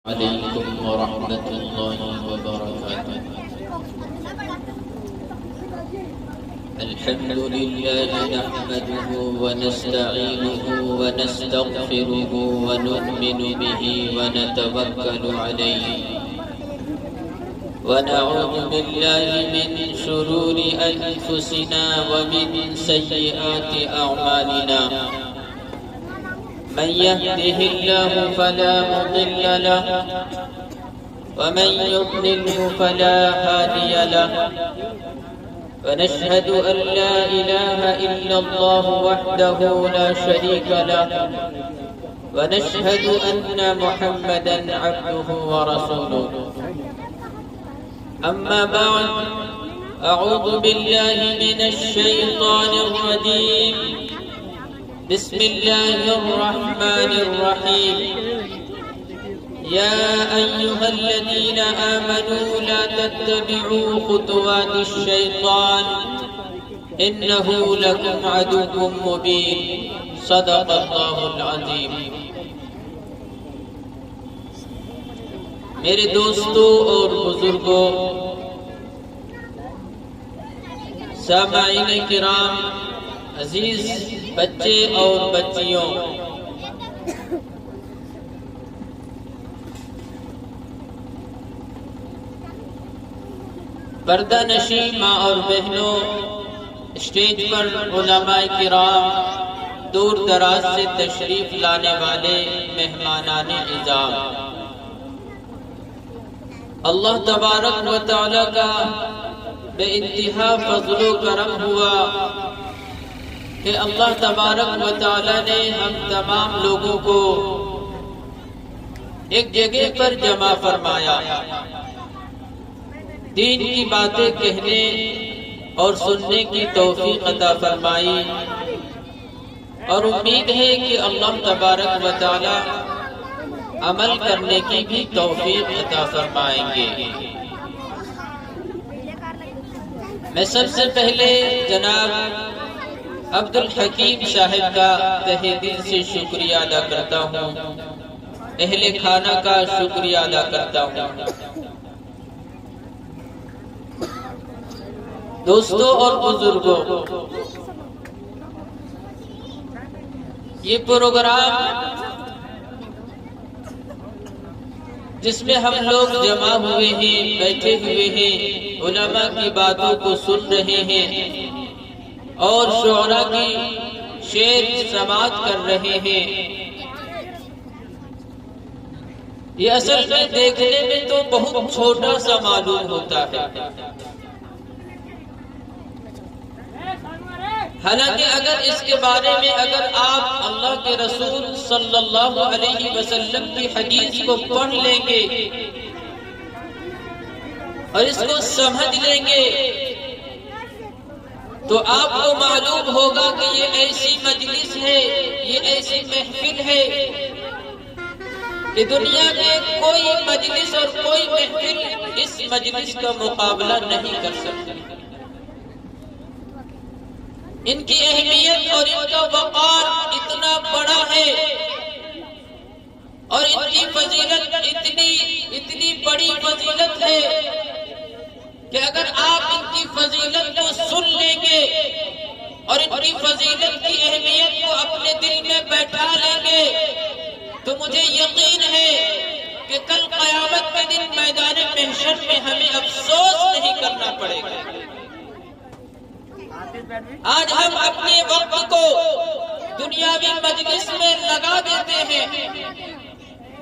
عليكم ورحمة الله وبركاته. الحمد لله نحمده ونستعينه ونستغفره ونؤمن به ونتوكل عليه ونعوذ بالله من شرور أنفسنا ومن سيئات أعمالنا. من يهده الله فلا مضل له ومن يضلله فلا هادي له. ونشهد أن لا إله إلا الله وحده لا شريك له ونشهد أن محمدا عبده ورسوله. أما بعد، أعوذ بالله من الشيطان الرجيم. بسم الله الرحمن الرحيم. يا أيها الذين آمنوا لا تتبعوا خطوات الشيطان إنه لكم عدو مبين. صدق الله العظيم. میرے دوستوں اور بزرگوں، سامعین کرام، عزیز بچے اور بچیوں، پردہ نشین ماں اور بہنوں، اسٹیج پر علماء کرام، دور دراز سے تشریف لانے والے مہمانان اعزام، اللہ تبارک و تعالی کا بے انتہا فضل و کرم ہوا کہ اللہ تبارک و تعالی نے ہم تمام لوگوں کو ایک جگہ پر جمع فرمایا، دین کی باتیں کہنے اور سننے کی توفیق عطا فرمائی، اور امید ہے کہ اللہ تبارک و تعالی عمل کرنے کی بھی توفیق عطا فرمائیں گے۔ میں سب سے پہلے جناب عبد الحکیم صاحب کا تہہ دل سے شکریہ ادا کرتا ہوں، اہل خانہ کا شکریہ ادا کرتا ہوں۔ دوستوں اور بزرگوں، یہ پروگرام جس میں ہم لوگ جمع ہوئے ہیں، بیٹھے ہوئے ہیں، علماء کی باتوں کو سن رہے ہیں اور شعراء کی شعر سماعت کر رہے ہیں، یہ اصل میں دیکھنے میں تو بہت چھوٹا سا معلوم ہوتا ہے، حالانکہ اگر اس کے بارے میں اگر آپ اللہ کے رسول صلی اللہ علیہ وسلم کی حدیث کو پڑھ لیں گے اور اس کو سمجھ لیں گے تو آپ کو معلوم ہوگا کہ یہ ایسی مجلس ہے، یہ ایسی محفل ہے کہ دنیا میں کوئی مجلس اور کوئی محفل اس مجلس کا مقابلہ نہیں کر سکتی۔ ان کی اہمیت اور ان کا وقار اتنا بڑا ہے اور ان کی فضیلت اتنی بڑی فضیلت ہے کہ اگر آپ ان کی فضیلت کو سن لیں گے اور ان کی فضیلت کی اہمیت کو اپنے دل میں بیٹھا لیں گے تو مجھے یقین ہے کہ کل قیامت کے دن میدان محشر میں ہمیں افسوس نہیں کرنا پڑے گا۔ آج ہم اپنے وقت کو دنیاوی مجلس میں لگا دیتے ہیں،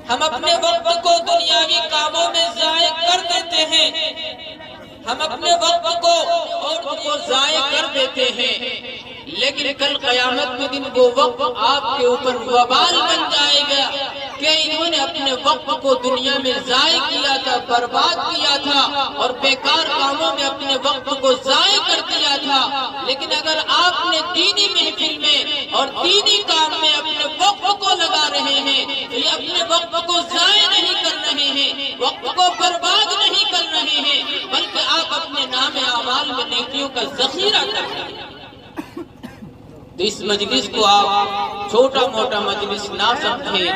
ہم اپنے وقت کو دنیاوی کاموں میں ضائع کر دیتے ہیں، ہم اپنے وقت کو ضائع کر دیتے ہیں، لیکن کل قیامت کے دن وہ وقت آپ کے اوپر وبال بن جائے گا کہ انہوں نے اپنے وقت کو دنیا میں ضائع کیا تھا، برباد کیا تھا اور بیکار کاموں میں اپنے وقت کو ضائع کر دیا تھا۔ لیکن اگر آپ نے دینی محفل میں اور دینی کام میں اپنے وقت کو لگا رہے ہیں تو یہ اپنے وقت کو ضائع نہیں کر رہے ہیں، وقت کو برباد نہیں کر رہے ہیں، بلکہ آپ اپنے نام اعمال میں نیکیوں کا ذخیرہ کر رہے ہیں۔ تو اس مجلس کو آپ چھوٹا موٹا مجلس نہ سمجھیں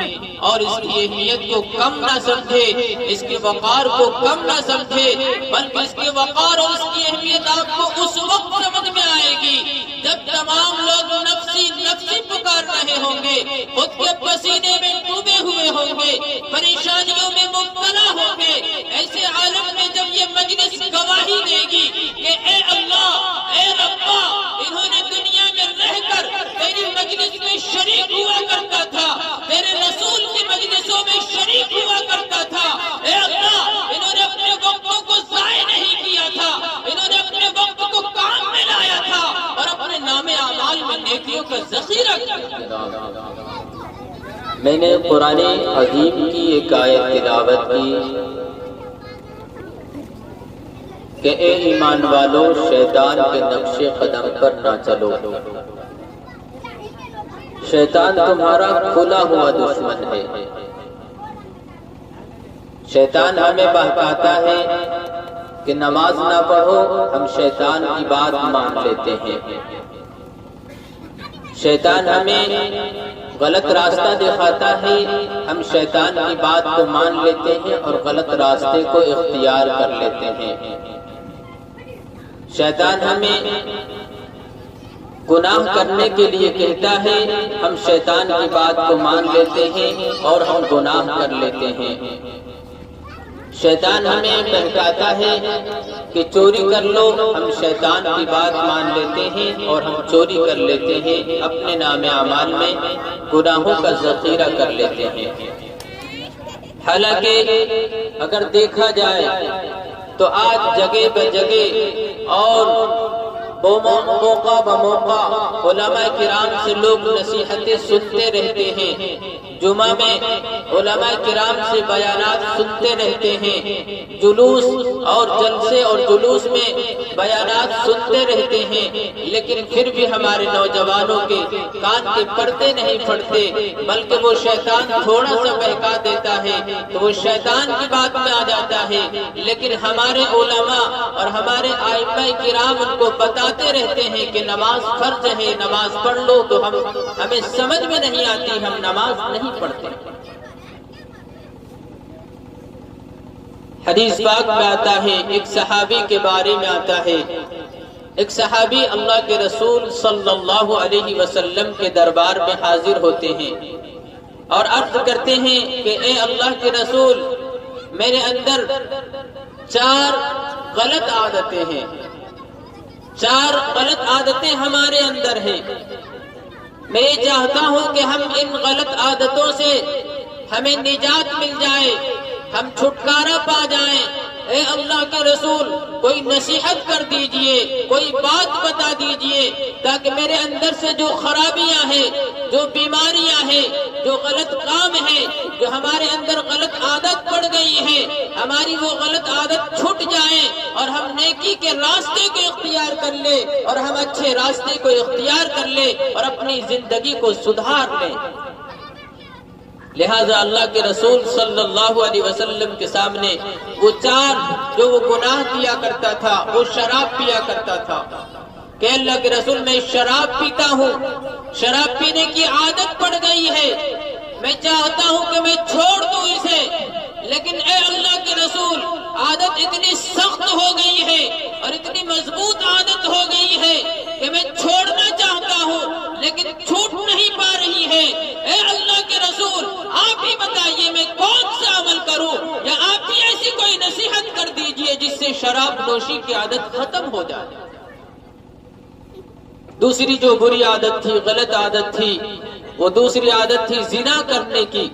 اور اس کی اہمیت کو کم نہ سمجھیں، اس کے وقار کو کم نہ سمجھیں، بلکہ اس کے وقار اور اس کی اہمیت آپ کو اس وقت سمجھ میں آئے گی جب تمام لوگ نفسی نفسی پکار رہے ہوں گے، خود کے پسینے میں ڈوبے ہوئے ہوں گے، پریشانیوں میں مبتلا ہوں گے۔ ایسے عالم میں جب یہ مجلس گواہی دے گی کہ اے اللہ، اے ربا، انہوں نے دنیا میں رہ کر تیری مجلس میں شریک ہوا کرتا تھا، تیرے رسول کی مجلسوں میں شریک ہوا کرتا تھا، اے اللہ، انہوں نے اپنے وقتوں کو ضائع نہیں کیا تھا، انہوں نے اپنے وقت کو کام میں لایا تھا اور اپنے نام اعمال میں نیکیوں کا ذخیرہ کیا۔ میں نے قرآن عظیم کی ایک آیت تلاوت کی کہ اے ایمان والو، شیطان کے نقش قدم پر نہ چلو، شیطان تمہارا کھلا ہوا دشمن ہے۔ شیطان ہمیں بہکاتا ہے کہ نماز نہ پڑھو، ہم شیطان کی بات مان لیتے ہیں۔ شیطان ہمیں غلط راستہ دکھاتا ہے، ہم شیطان کی بات کو مان لیتے ہیں اور غلط راستے کو اختیار کر لیتے ہیں۔ شیطان ہمیں گناہ کرنے کے لیے کہتا ہے، ہم شیطان کی بات کو مان لیتے ہیں اور ہم گناہ کر لیتے ہیں۔ شیطان ہمیں بہکاتا ہے کہ چوری کر لو، ہم شیطان کی بات مان لیتے ہیں اور ہم چوری کر لیتے ہیں، اپنے نام اعمال میں گناہوں کا ذخیرہ کر لیتے ہیں۔ حالانکہ اگر دیکھا جائے تو آج جگہ بجگہ اور موقع بموقع علماء کرام سے لوگ نصیحتیں سنتے رہتے ہیں، جمعہ میں علماء کرام سے بیانات سنتے رہتے ہیں، جلوس اور جلسے اور جلوس میں بیانات سنتے رہتے ہیں، لیکن پھر بھی ہمارے نوجوانوں کے کان کے پردے نہیں پھٹتے، بلکہ وہ شیطان تھوڑا سا بہکا دیتا ہے تو وہ شیطان کی بات میں آ جاتا ہے، لیکن ہمارے علماء اور ہمارے ائمہ کرام ان کو بتاتے رہتے ہیں کہ نماز فرض ہے، نماز پڑھ لو، تو ہمیں سمجھ میں نہیں آتی، ہم نماز نہیں پڑھتے۔ حدیث پاک میں آتا ہے، ایک صحابی کے بارے میں آتا ہے، ایک صحابی اللہ کے رسول صلی اللہ علیہ وسلم کے دربار میں حاضر ہوتے ہیں اور عرض کرتے ہیں کہ اے اللہ کے رسول، میرے اندر 4 غلط عادتیں ہیں، 4 غلط عادتیں ہمارے اندر ہیں، میں یہ چاہتا ہوں کہ ہم ان غلط عادتوں سے ہمیں نجات مل جائے، ہم چھٹکارا پا جائیں۔ اے اللہ کے رسول، کوئی نصیحت کر دیجئے، کوئی بات بتا دیجئے تاکہ میرے اندر سے جو خرابیاں ہیں، جو بیماریاں ہیں، جو غلط کام ہیں، جو ہمارے اندر غلط عادت پڑ گئی ہے، ہماری وہ غلط عادت چھٹ جائے اور ہم نیکی کے راستے کو اختیار کر لیں اور ہم اچھے راستے کو اختیار کر لیں اور اپنی زندگی کو سدھار لیں۔ لہذا اللہ کے رسول صلی اللہ علیہ وسلم کے سامنے وہ 4 جو وہ گناہ کیا کرتا تھا، وہ شراب پیا کرتا تھا کہ اللہ کے رسول، میں شراب پیتا ہوں، شراب پینے کی عادت پڑ گئی ہے، میں چاہتا ہوں کہ میں چھوڑ دوں اسے، لیکن اے اللہ کے رسول، عادت اتنی سخت ہو گئی ہے اور اتنی مضبوط عادت ہو گئی ہے کہ میں چھوڑنا چاہتا ہوں لیکن چھوٹ نہیں پا رہی ہے۔ اے اللہ کے رسول، آپ ہی بتائیے میں کون سا عمل کروں، یا آپ ہی ایسی کوئی نصیحت کر دیجئے جس سے شراب نوشی کی عادت ختم ہو جائے۔ دوسری جو بری عادت تھی، غلط عادت تھی، وہ دوسری عادت تھی زنا کرنے کی۔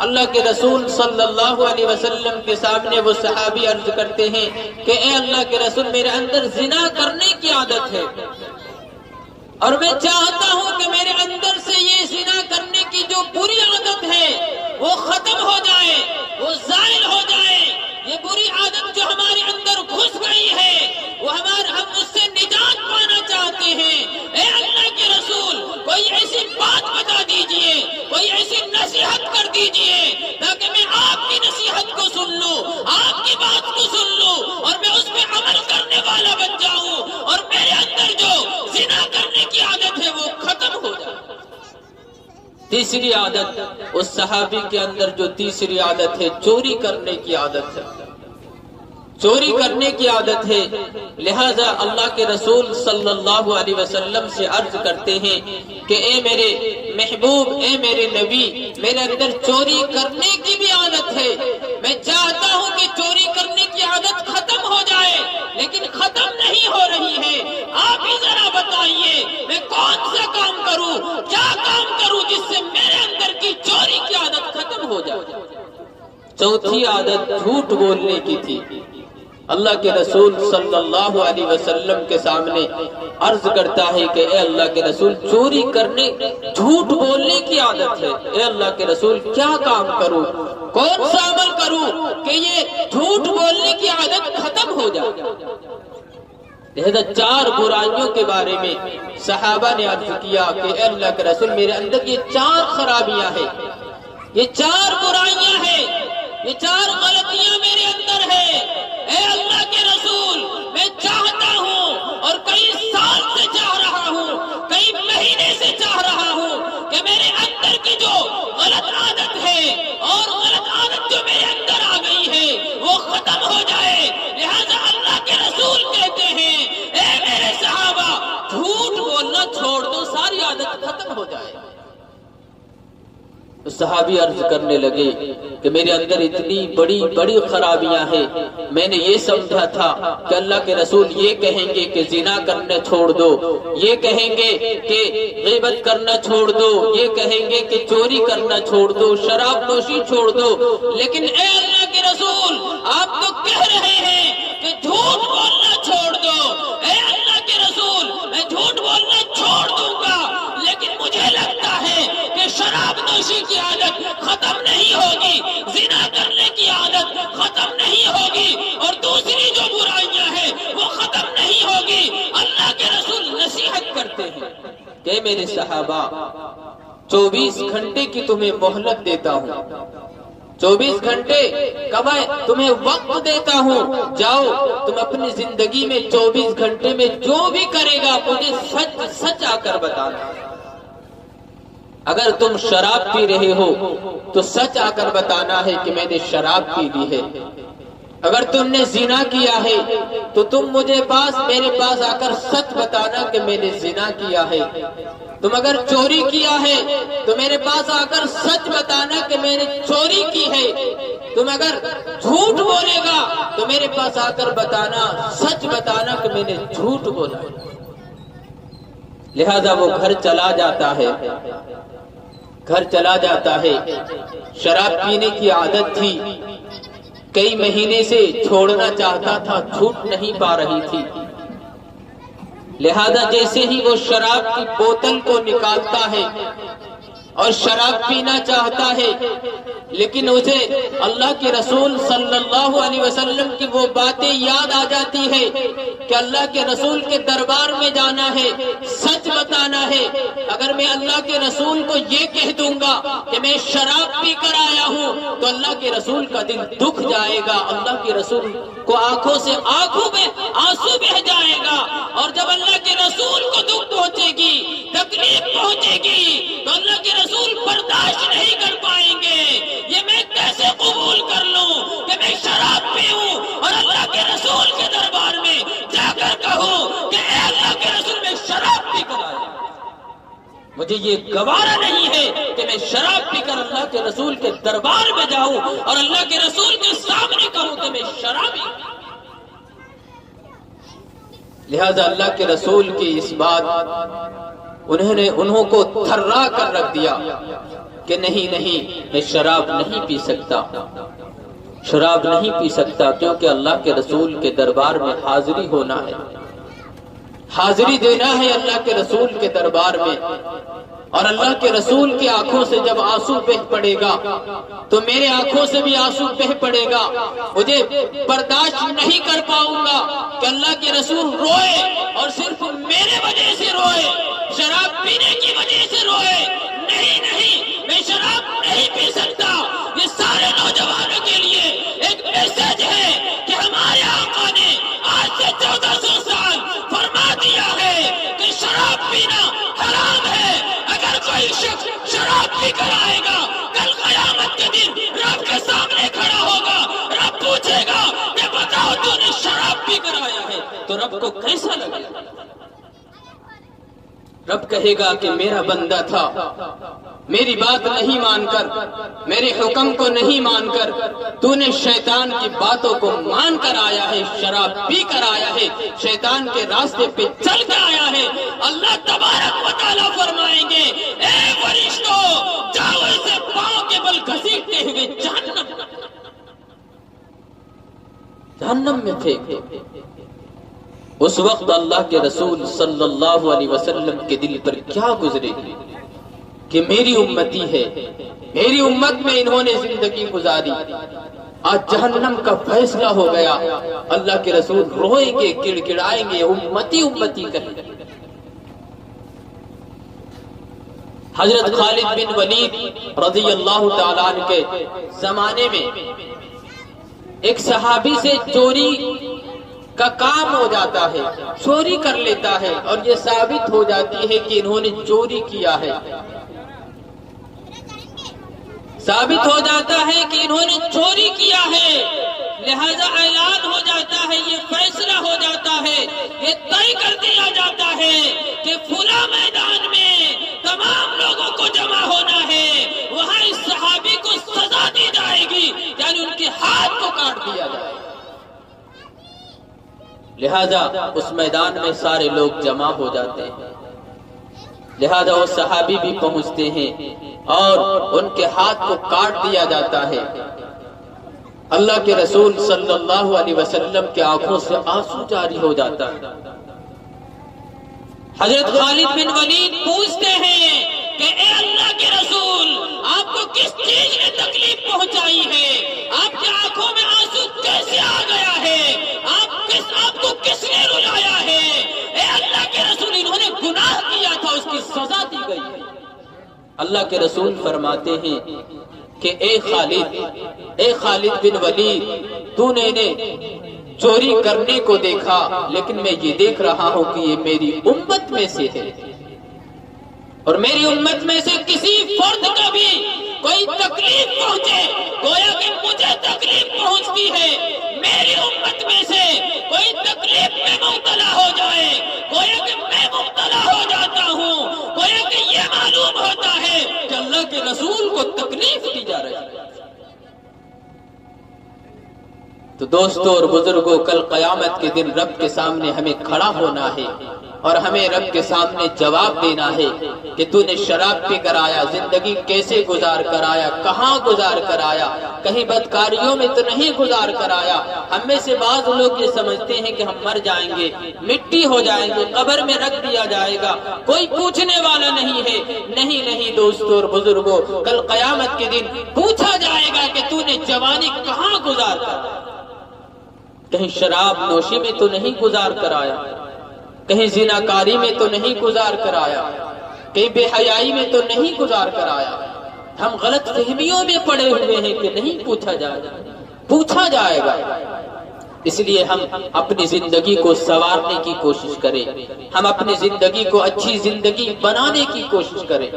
اللہ کے رسول صلی اللہ علیہ وسلم کے سامنے وہ صحابی عرض کرتے ہیں کہ اے اللہ کے رسول، میرے اندر زنا کرنے کی عادت ہے اور میں چاہتا ہوں کہ میرے اندر سے یہ زنا کرنے کی جو بری عادت ہے وہ ختم ہو جائے، وہ زائل ہو جائے۔ یہ بری عادت جو ہمارے اندر گھس گئی ہے ہم اس سے نجات پانا چاہتے ہیں۔ اے اللہ کے رسول، کوئی ایسی بات بتا دیجئے، کوئی ایسی نصیحت کر دیجئے تاکہ میں آپ کی نصیحت کو سن لوں، آپ کی بات کو سن لوں اور میں اس پہ عمل کرنے والا بن جاؤں اور میرے اندر جو زنا کرنے کی عادت ہے وہ تیسری عادت اس صحابی کے اندر جو تیسری عادت ہے چوری کرنے کی عادت ہے، چوری کرنے کی عادت ہے۔ لہذا اللہ کے رسول صلی اللہ علیہ وسلم سے عرض کرتے ہیں کہ اے میرے محبوب، اے میرے نبی، میرے اندر چوری کرنے کی بھی عادت ہے، میں چاہتا ہوں کہ چوری کرنے کی عادت ختم ہو جائے، لیکن ختم نہیں ہو رہی ہے۔ آپ ہی ذرا بتائیے میں کون سا کام کروں، کیا کام کروں جس سے میرے اندر کی چوری کی عادت ختم ہو جائے۔ چوتھی عادت جھوٹ بولنے کی تھی۔ اللہ کے رسول صلی اللہ علیہ وسلم کے سامنے عرض کرتا ہے کہ اے اللہ کے رسول، چوری کرنے، جھوٹ بولنے کی عادت ہے، اے اللہ کے رسول کیا کام کروں، کون سا عمل کروں کہ یہ جھوٹ بولنے کی عادت ختم ہو جائے۔ لہذا 4 برائیوں کے بارے میں صحابہ نے عرض کیا کہ اے اللہ کے رسول میرے اندر یہ 4 خرابیاں ہیں، یہ 4 برائیاں ہیں، یہ 4 غلطیاں میرے اندر ہیں۔ اے اللہ کے رسول میں چاہتا ہوں اور کئی سال سے چاہ رہا ہوں، کئی مہینے سے چاہ رہا ہوں کہ میرے اندر کی جو غلط عادت ہے اور غلط عادت جو میرے اندر آ گئی ہے وہ ختم ہو جائے۔ لہذا اللہ کے رسول کہتے ہیں اے میرے صحابہ جھوٹ بولنا چھوڑ دو، ساری عادت ختم ہو جائے۔ صحابی عرض کرنے لگے کہ میرے اندر اتنی بڑی خرابیاں ہیں، میں نے یہ سمجھا تھا کہ اللہ کے رسول یہ کہیں گے کہ زنا کرنا چھوڑ دو، یہ کہیں گے کہ غیبت کرنا چھوڑ دو، یہ کہیں گے کہ چوری کرنا چھوڑ دو، شراب نوشی چھوڑ دو، لیکن اے اللہ کے رسول آپ تو کہہ رہے ہیں کہ جھوٹ بولنا چھوڑ دو۔ اے اللہ کے رسول میں جھوٹ بولنا چھوڑ دوں گا، لیکن مجھے لگتا ہے کہ شراب نوشی کی عادت ختم نہیں ہوگی، زنا کرنے کی عادت ختم نہیں ہوگی، اور دوسری جو برائیاں ہیں وہ ختم نہیں ہوگی۔ اللہ کے رسول نصیحت کرتے ہیں کہ میرے صحابہ 24 گھنٹے کی تمہیں مہلت دیتا ہوں، 24 گھنٹے کا میں تمہیں وقت دیتا ہوں، جاؤ تم اپنی زندگی میں 24 گھنٹے میں جو بھی کرے گا مجھے سچ سچ آ کر بتانا۔ اگر تم شراب پی رہے ہو تو سچ آ کر بتانا ہے کہ میں نے شراب پی لی ہے۔ اگر تم نے زنا کیا ہے تو تم میرے پاس آ کر سچ بتانا کہ میں نے زنا کیا ہے۔ تم اگر چوری کیا ہے تو میرے پاس آ کر سچ بتانا کہ میں نے چوری کی ہے۔ تم اگر جھوٹ بولے گا تو میرے پاس آ کر بتانا، سچ بتانا کہ میں نے جھوٹ بولا۔ لہذا وہ گھر چلا جاتا ہے، شراب پینے کی عادت تھی، کئی مہینے سے چھوڑنا چاہتا تھا، چھوٹ نہیں پا رہی تھی۔ لہذا جیسے ہی وہ شراب کی بوتل کو نکالتا ہے اور شراب پینا چاہتا ہے، لیکن اسے اللہ کے رسول صلی اللہ علیہ وسلم کی وہ باتیں یاد آ جاتی ہے کہ اللہ کے رسول کے دربار میں جانا ہے، سچ بتانا ہے۔ اگر میں اللہ کے رسول کو یہ کہہ دوں گا کہ میں شراب پی کر آیا ہوں تو اللہ کے رسول کا دل دکھ جائے گا، اللہ کے رسول کو آنکھوں میں آنسو بہ جائے گا، اور جب اللہ کے رسول کو دکھ پہنچے گی، تکلیف پہنچے گی تو اللہ کے رسول برداشت نہیں کر پائیں گے۔ یہ میں کیسے قبول کر لوں کہ میں شراب پیوں اور اللہ کے رسول کے دربار میں جا کر کہوں کہ اے اللہ کے رسول میں شراب پی کر آیا۔ مجھے یہ گوارا نہیں ہے کہ میں شراب پی کر اللہ کے رسول کے دربار میں جاؤں اور اللہ کے رسول کے سامنے کہوں کہ میں شرابی۔ لہذا اللہ کے رسول کی اس بات انہوں کو تھرا کر رکھ دیا کہ نہیں میں شراب نہیں پی سکتا، کیونکہ اللہ کے رسول کے دربار میں حاضری ہونا ہے، حاضری دینا ہے اللہ کے رسول کے دربار میں، اور اللہ کے رسول کی آنکھوں سے جب آنسو بہ پڑے گا تو میرے آنکھوں سے بھی آنسو بہ پڑے گا۔ مجھے برداشت نہیں کر پاؤں گا کہ اللہ کے رسول روئے اور صرف میرے وجہ سے روئے، شراب پینے کی وجہ سے روئے۔ نہیں، میں شراب نہیں پی سکتا۔ یہ سارے نوجوانوں کے لیے ایک میسج ہے کہ ہمارے آقا نے آج سے 1400 سال فرما دیا ہے کہ شراب پینا حرام ہے۔ اگر کوئی شخص شراب پی پی کر آئے گا، کل قیامت کے دن رب کے سامنے کھڑا ہوگا، رب پوچھے گا کہ بتاؤ تو نے شراب پی کر آیا ہے، تو رب کو کیسا لگے؟ رب کہے گا کہ میرا بندہ تھا، میری بات نہیں مان کر، میرے حکم کو نہیں مان کر، تو نے شیطان کی باتوں کو مان کر آیا ہے، شراب پی کر آیا ہے، شیطان کے راستے پہ چل کر آیا ہے۔ اللہ تبارک و تعالیٰ فرمائیں گے اے فرشتوں جاؤ اسے پاؤں کے بل گھسیٹتے ہوئے جہنم میں پھینک دو۔ اس وقت اللہ کے رسول صلی اللہ علیہ وسلم کے دل پر کیا گزرے گی کہ میری امتی ہے، میری امت میں انہوں نے زندگی گزاری، آج جہنم کا فیصلہ ہو گیا۔ اللہ کے رسول روئیں گے، گڑ گڑائیں گے، امتی امتی کہیں گے۔ حضرت خالد بن ولید رضی اللہ تعالیٰ عنہ کے زمانے میں ایک صحابی سے چوری کا کام ہو جاتا ہے، چوری کر لیتا ہے اور یہ ثابت ہو جاتی ہے کہ انہوں نے چوری کیا ہے، ثابت ہو جاتا ہے کہ انہوں نے چوری کیا ہے، لہذا اعلان ہو جاتا ہے، یہ فیصلہ ہو جاتا ہے، یہ طے کر دیا جاتا ہے کہ فلاں میدان میں تمام لوگوں کو جمع ہونا ہے، وہاں اس صحابی کو سزا دی جائے گی، یعنی ان کے ہاتھ کو کاٹ دیا جائے گا۔ لہذا اس میدان میں سارے لوگ جمع ہو جاتے ہیں، لہذا وہ صحابی بھی پہنچتے ہیں اور ان کے ہاتھ کو کاٹ دیا جاتا ہے۔ اللہ کے رسول صلی اللہ علیہ وسلم کی آنکھوں سے آنسو جاری ہو جاتا ہے۔ حضرت خالد بن ولید پوچھتے ہیں کہ اے اللہ کے رسول آپ کو کس چیز نے تکلیف پہنچائی ہے؟ آپ کی آنکھوں میں آنسو کیسے آ گیا ہے؟ آپ کو کس نے رلایا ہے؟ اے اللہ کے رسول انہوں نے گناہ کیا تھا، اس کی سزا دی گئی ہے۔ اللہ کے رسول فرماتے ہیں کہ اے خالد بن ولید، تو نے چوری کرنے کو دیکھا، لیکن میں یہ دیکھ رہا ہوں کہ یہ میری امت میں سے ہے، اور میری امت میں سے کسی فرد کا بھی کوئی تکلیف پہنچے، گویا کہ مجھے تکلیف پہنچتی ہے، میری امت میں سے کوئی تکلیف میں مبتلا ہو جائے، گویا کہ میں مبتلا ہو جاتا ہوں، گویا کہ یہ معلوم ہوتا ہے کہ اللہ کے رسول کو تکلیف دی جا رہی ہے۔ تو دوستوں اور بزرگوں، کل قیامت کے دن رب کے سامنے ہمیں کھڑا ہونا ہے اور ہمیں رب کے سامنے جواب دینا ہے کہ تو نے شراب پی کر آیا، زندگی کیسے گزار کر آیا، کہاں گزار کر آیا، کہیں بدکاریوں میں تو نہیں گزار کر آیا۔ ہم میں سے بعض لوگ یہ سمجھتے ہیں کہ ہم مر جائیں گے، مٹی ہو جائیں گے، قبر میں رکھ دیا جائے گا، کوئی پوچھنے والا نہیں ہے۔ نہیں دوستوں اور بزرگوں، کل قیامت کے دن پوچھا جائے گا کہ تو نے جوانی کہاں گزار کر آیا، کہیں شراب نوشی میں تو نہیں گزار کر آیا، کہیں زناکاری میں تو نہیں گزار کر آیا، کہیں بے حیائی میں تو نہیں گزار کر آیا۔ ہم غلط فہمیوں میں پڑے ہوئے ہیں کہ نہیں پوچھا جائے گا۔ اس لیے ہم اپنی زندگی کو سنوارنے کی کوشش کریں، ہم اپنی زندگی کو اچھی زندگی بنانے کی کوشش کریں۔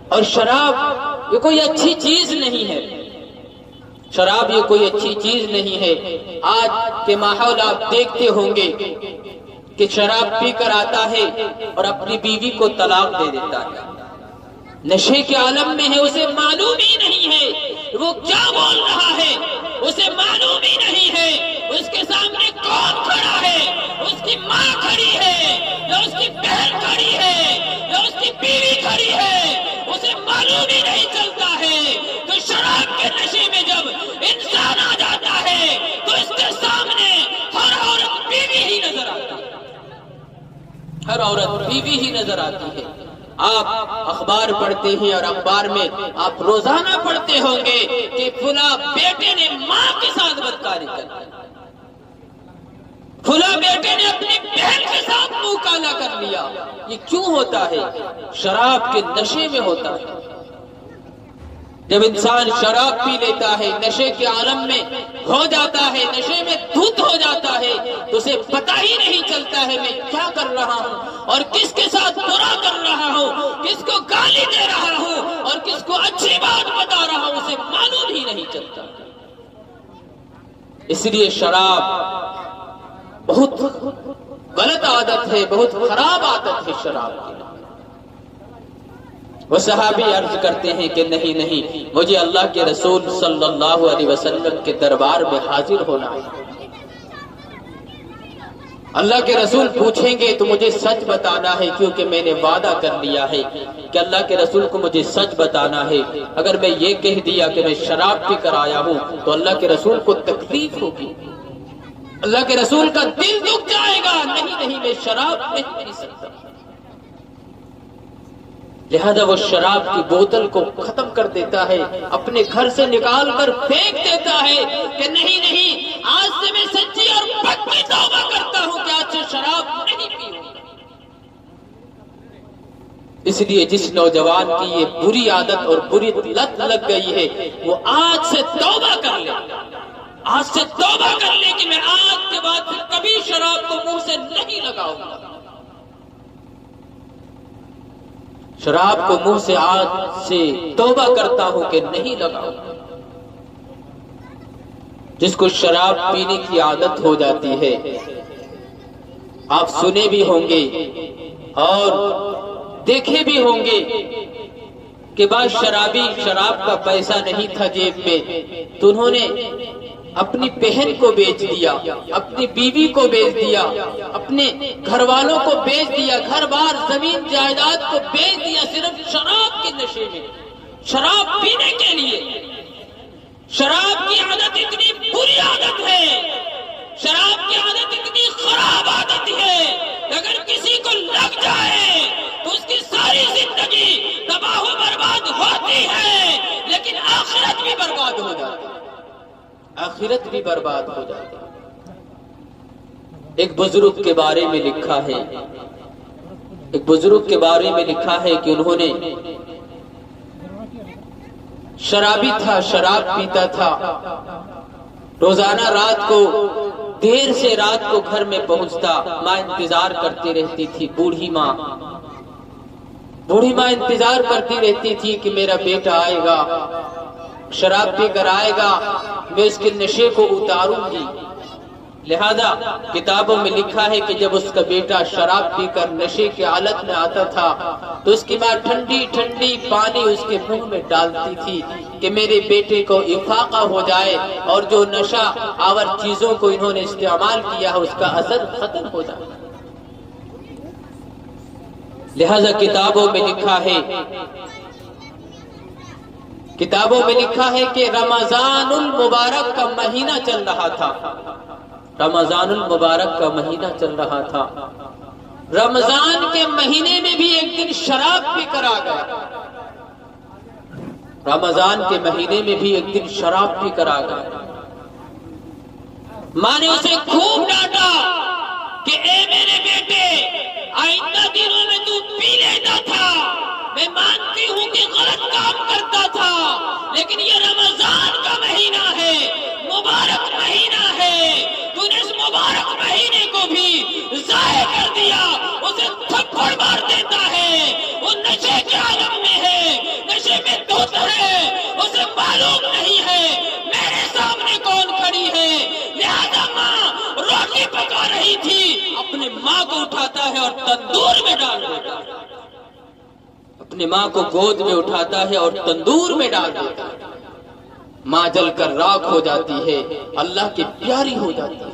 اور شراب یہ کوئی اچھی چیز نہیں ہے، شراب یہ کوئی اچھی چیز نہیں ہے۔ آج کے ماحول آپ دیکھتے ہوں گے کہ شراب پی کر آتا ہے اور اپنی بیوی کو طلاق دے دیتا ہے، نشے کے عالم میں ہے، اسے معلوم ہی نہیں ہے وہ کیا بول رہا ہے، اسے معلوم ہی نہیں ہے اس کے سامنے کون کھڑا ہے، اس کی ماں کھڑی ہے یا اس کی بہن کھڑی ہے یا اس کی بیوی کھڑی ہے، اسے معلوم ہی نہیں چلتا ہے۔ تو شراب کے نشے میں جب انسان آ جاتا ہے تو اس کے سامنے ہر عورت بیوی ہی نظر آتی ہے، ہر عورت بیوی ہی نظر آتی ہے۔ آپ اخبار پڑھتے ہیں اور اخبار میں آپ روزانہ پڑھتے ہوں گے کہ فلاں بیٹے نے ماں کے ساتھ بدکاری کر لی، فلاں بیٹے نے اپنی بہن کے ساتھ منہ کالا کر لیا۔ یہ کیوں ہوتا ہے؟ شراب کے نشے میں ہوتا ہے۔ جب انسان شراب پی لیتا ہے، نشے کے عالم میں ہو جاتا ہے، نشے میں دھت ہو جاتا ہے، تو اسے پتہ ہی نہیں چلتا ہے میں کیا کر رہا ہوں اور کس کے ساتھ برا کر رہا ہوں، کس کو گالی دے رہا ہوں اور کس کو اچھی بات بتا رہا ہوں، اسے معلوم ہی نہیں چلتا۔ اس لیے شراب بہت غلط عادت ہے، بہت خراب عادت ہے شراب کی۔ وہ صحابی عرض کرتے ہیں کہ نہیں نہیں، مجھے اللہ کے رسول صلی اللہ علیہ وسلم کے دربار میں حاضر ہونا ہے۔ اللہ کے رسول پوچھیں گے تو مجھے سچ بتانا ہے، کیونکہ میں نے وعدہ کر لیا ہے کہ اللہ کے رسول کو مجھے سچ بتانا ہے۔ اگر میں یہ کہہ دیا کہ میں شراب پی کر آیا ہوں تو اللہ کے رسول کو تکلیف ہوگی، اللہ کے رسول کا دل دکھ جائے گا۔ نہیں نہیں، میں شراب نہیں پی سکتا۔ لہذا وہ شراب کی بوتل کو ختم کر دیتا ہے، اپنے گھر سے نکال کر پھینک دیتا ہے کہ نہیں نہیں، آج سے میں سچی اور پکی توبہ کرتا ہوں کہ آج سے شراب نہیں پیوں۔ اس لیے جس نوجوان کی یہ بری عادت اور بری لت لگ گئی ہے، وہ آج سے توبہ کر لے، آج سے توبہ کر لے کہ میں آج کے بعد کبھی شراب کو منہ سے نہیں لگاؤں گا۔ شراب کو منہ سے آج سے توبہ کرتا ہوں کہ نہیں لگاؤں۔ جس کو شراب پینے کی عادت ہو جاتی ہے، آپ سنے بھی ہوں گے اور دیکھے بھی ہوں گے کہ بعض شرابی شراب کا پیسہ نہیں تھا جیب میں تو انہوں نے اپنی بہن کو بیچ دیا، اپنی بیوی کو بیچ دیا، اپنے گھر والوں کو بیچ دیا، گھر بار زمین جائیداد کو بیچ دیا، صرف شراب کے نشے میں، شراب پینے کے لیے۔ شراب کی عادت اتنی بری عادت ہے، شراب کی عادت اتنی خراب عادت ہے کہ اگر کسی کو لگ جائے تو اس کی ساری زندگی تباہ و برباد ہوتی ہے، لیکن آخرت بھی برباد ہو جاتی ہے، آخرت بھی برباد ہو جاتی ہے۔ ایک بزرگ کے بارے میں لکھا ہے، ایک بزرگ کے بارے میں لکھا ہے کہ انہوں نے شرابی تھا، شراب پیتا تھا، روزانہ رات کو دیر سے رات کو گھر میں پہنچتا، ماں انتظار کرتی رہتی تھی، بوڑھی ماں انتظار کرتی رہتی تھی کہ میرا بیٹا آئے گا، شراب پی کر آئے گا، میں اس کے نشے کو اتاروں گی۔ لہذا کتابوں میں لکھا ہے کہ جب اس کا بیٹا شراب پی کر نشے کی حالت میں آتا تھا تو اس کی ماں ٹھنڈی ٹھنڈی پانی اس کے منہ میں ڈالتی تھی کہ میرے بیٹے کو افاقہ ہو جائے اور جو نشہ آور چیزوں کو انہوں نے استعمال کیا ہے اس کا اثر ختم ہو جائے۔ لہذا کتابوں میں لکھا ہے کہ رمضان المبارک کا مہینہ چل رہا تھا، رمضان المبارک کا مہینہ چل رہا تھا، رمضان کے مہینے میں بھی ایک دن شراب پی کر آ گیا، رمضان کے مہینے میں بھی ایک دن شراب پی کر آ گیا۔ ماں نے اسے خوب ڈانٹا کہ اے میرے بیٹے، آئندہ دنوں میں تو پی لیتا تھا، میں مانتی ہوں کہ غلط کام کرتا تھا، لیکن یہ رمضان کا مہینہ ہے، مبارک مہینہ ہے، تو نے اس مبارک مہینے کو بھی ضائع کر دیا۔ اسے تھپڑ مار دیتا ہے، وہ نشے کے عالم میں ہے، نشے میں دھت ہے، اسے معلوم نہیں ہے میرے سامنے کون کھڑی ہے۔ لہذا ماں روٹی پکا رہی تھی، اپنے ماں کو اٹھاتا ہے اور تندور میں ڈال دیتا ہے، اپنی ماں کو گود میں اٹھاتا ہے اور تندور میں ڈال دیتا ہے، ماں جل کر راکھ ہو جاتی ہے، اللہ کی پیاری ہو جاتی ہے۔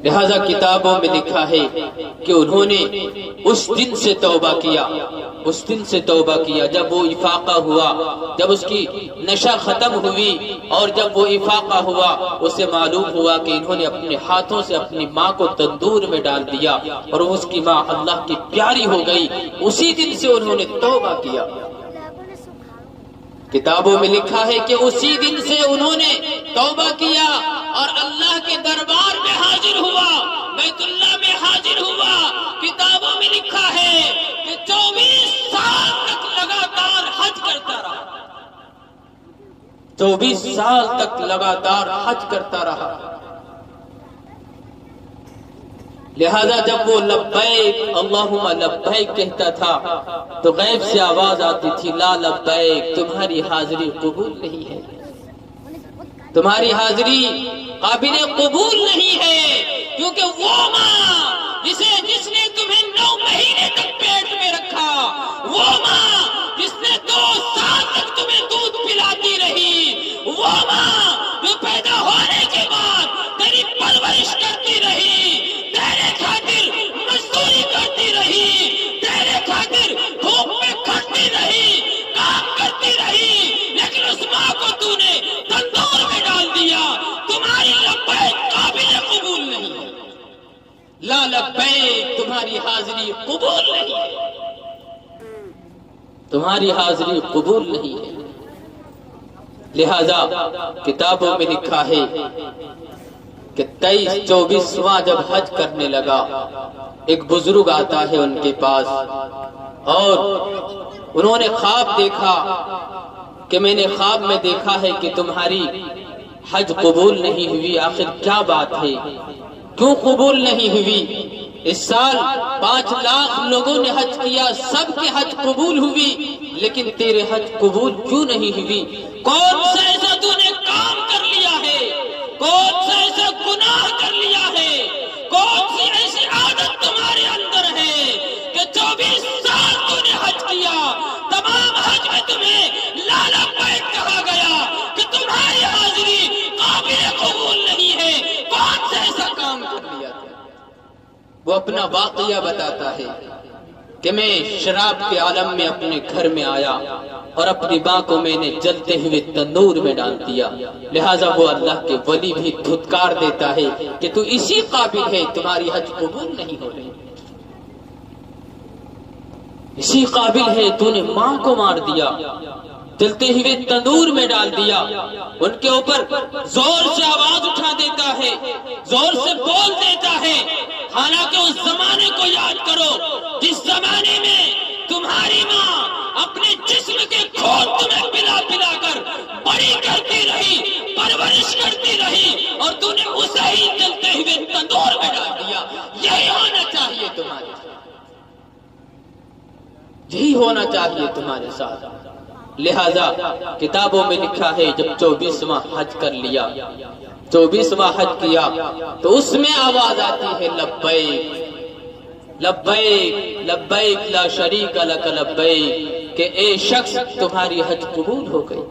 لہذا کتابوں میں لکھا ہے کہ انہوں نے اس دن سے توبہ کیا، اس دن سے توبہ کیا جب وہ افاقہ ہوا، جب اس کی نشہ ختم ہوئی اور جب وہ افاقہ ہوا، اسے معلوم ہوا کہ انہوں نے اپنے ہاتھوں سے اپنی ماں کو تندور میں ڈال دیا اور اس کی ماں اللہ کی پیاری ہو گئی۔ اسی دن سے انہوں نے توبہ کیا۔ کتابوں میں لکھا ہے کہ اسی دن سے انہوں نے توبہ کیا اور اللہ کے دربار میں حاضر ہوا، بیت اللہ میں حاضر ہوا۔ کتابوں میں لکھا ہے کہ 24 سال تک لگاتار حج کرتا رہا، 24 سال تک لگاتار حج کرتا رہا۔ لہذا جب وہ لبیک اللہم لبیک کہتا تھا تو غیب سے آواز آتی تھی، لا لبیک، تمہاری حاضری قبول نہیں ہے، تمہاری حاضری قابل قبول نہیں ہے، کیونکہ وہ ماں جس نے تمہیں 9 مہینے تک پیٹ میں رکھا، وہ ماں جس نے 2 سال تک تمہیں دودھ پلاتی رہی، وہ ماں جو پیدا ہونے کے بعد تیری پرورش کرتی رہی، تیرے خاطر مزدوری کرتی رہی، تیرے خاطر دھوپ میں کھڑتی رہی، کام کرتی رہی، لیکن اس ماں کو تو نے تندور میں ڈال دیا، تمہاری لبیک قابل قبول نہیں ہے، لا لبیک، تمہاری حاضری قبول نہیں ہے، تمہاری حاضری قبول نہیں ہے۔ لہذا کتابوں میں لکھا ہے کہ 23-24واں جب حج کرنے لگا، ایک بزرگ آتا ہے ان کے پاس اور انہوں نے خواب دیکھا کہ میں نے خواب میں دیکھا ہے کہ تمہاری حج قبول نہیں ہوئی، آخر کیا بات ہے، کیوں قبول نہیں ہوئی؟ اس سال 5 لاکھ لوگوں نے حج کیا، سب کے حج قبول ہوئی، لیکن تیرے حج قبول کیوں نہیں ہوئی؟ کون سا ایسا تو نے کام کر لیا ہے، کون سا ایسا گناہ کر لیا ہے، کون سی ایسی عادت تمہارے اندر ہے کہ 24 سال تو نے حج کیا، تمام حج میں تمہیں لا لبیک کہا گیا کہ تمہاری حاضری قابل قبول نہیں ہے، کون سا ایسا کام کر لیا تھا؟ وہ اپنا واقعہ بتاتا ہے کہ میں شراب کے عالم میں اپنے گھر میں آیا اور اپنی ماں کو میں نے جلتے ہوئے تندور میں ڈال دیا، لہٰذا وہ اللہ کے ولی بھی دھتکار دیتا ہے کہ تو اسی قابل ہے، تمہاری حج قبول نہیں ہو رہی، اسی قابل ہے، تو نے ماں کو مار دیا، جلتے ہوئے تندور میں ڈال دیا، ان کے اوپر زور سے آواز اٹھا دیتا ہے، زور سے بول دیتا ہے۔ حالانکہ اس زمانے کو یاد کرو جس زمانے میں تمہاری ماں اپنے جسم کے خون تمہیں پلا پلا کر بڑی کرتی رہی، پرورش کرتی رہی، اور تو نے اسے ہی جلتے ہوئے تندور میں ڈال دیا۔ یہی ہونا چاہیے تمہارے ساتھ، یہی ہونا چاہیے تمہارے ساتھ۔ لہذا کتابوں میں لکھا ہے جب 24واں حج کر لیا، 24واں حج کیا تو اس میں آواز آتی ہے لبیک لبیک لبیک لا شریک لک لبیک، کہ اے شخص تمہاری حج قبول ہو گئی۔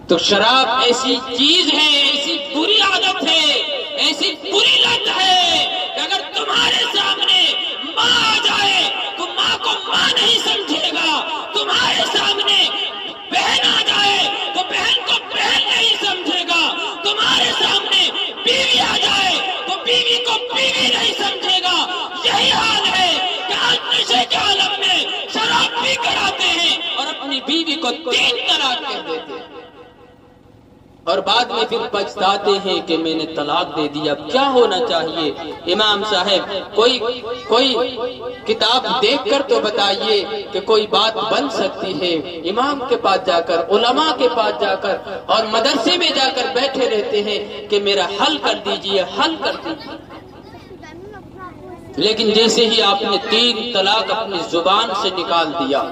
تو شراب ایسی چیز ہے، ایسی بری عادت ہے، ایسی بری لت ہے کہ اگر تمہارے سامنے ماں آ جائے تو ماں کو ماں نہیں سمجھے گا، تمہارے سامنے بہن آ جائے تو بہن کو بہن نہیں سمجھے گا، تمہارے سامنے بیوی آ جائے تو بیوی کو بیوی نہیں سمجھے گا۔ یہی حال ہے کہ آج نشے کے عالم میں شراب پی کر آتے ہیں اور اپنی بیوی کو 3 طلاق کہہ دیتے ہیں، اور بعد میں پھر پچھتاتے ہیں کہ میں نے طلاق دے دیا۔ کیا ہونا چاہیے امام صاحب؟ کوئی کتاب دیکھ کر تو بتائیے کہ کوئی بات بن سکتی ہے۔ امام کے پاس جا کر، علماء کے پاس جا کر اور مدرسے میں جا کر بیٹھے رہتے ہیں کہ میرا حل کر دیجئے، حل کر دیجئے، لیکن جیسے ہی آپ نے 3 طلاق اپنی زبان سے نکال دیا،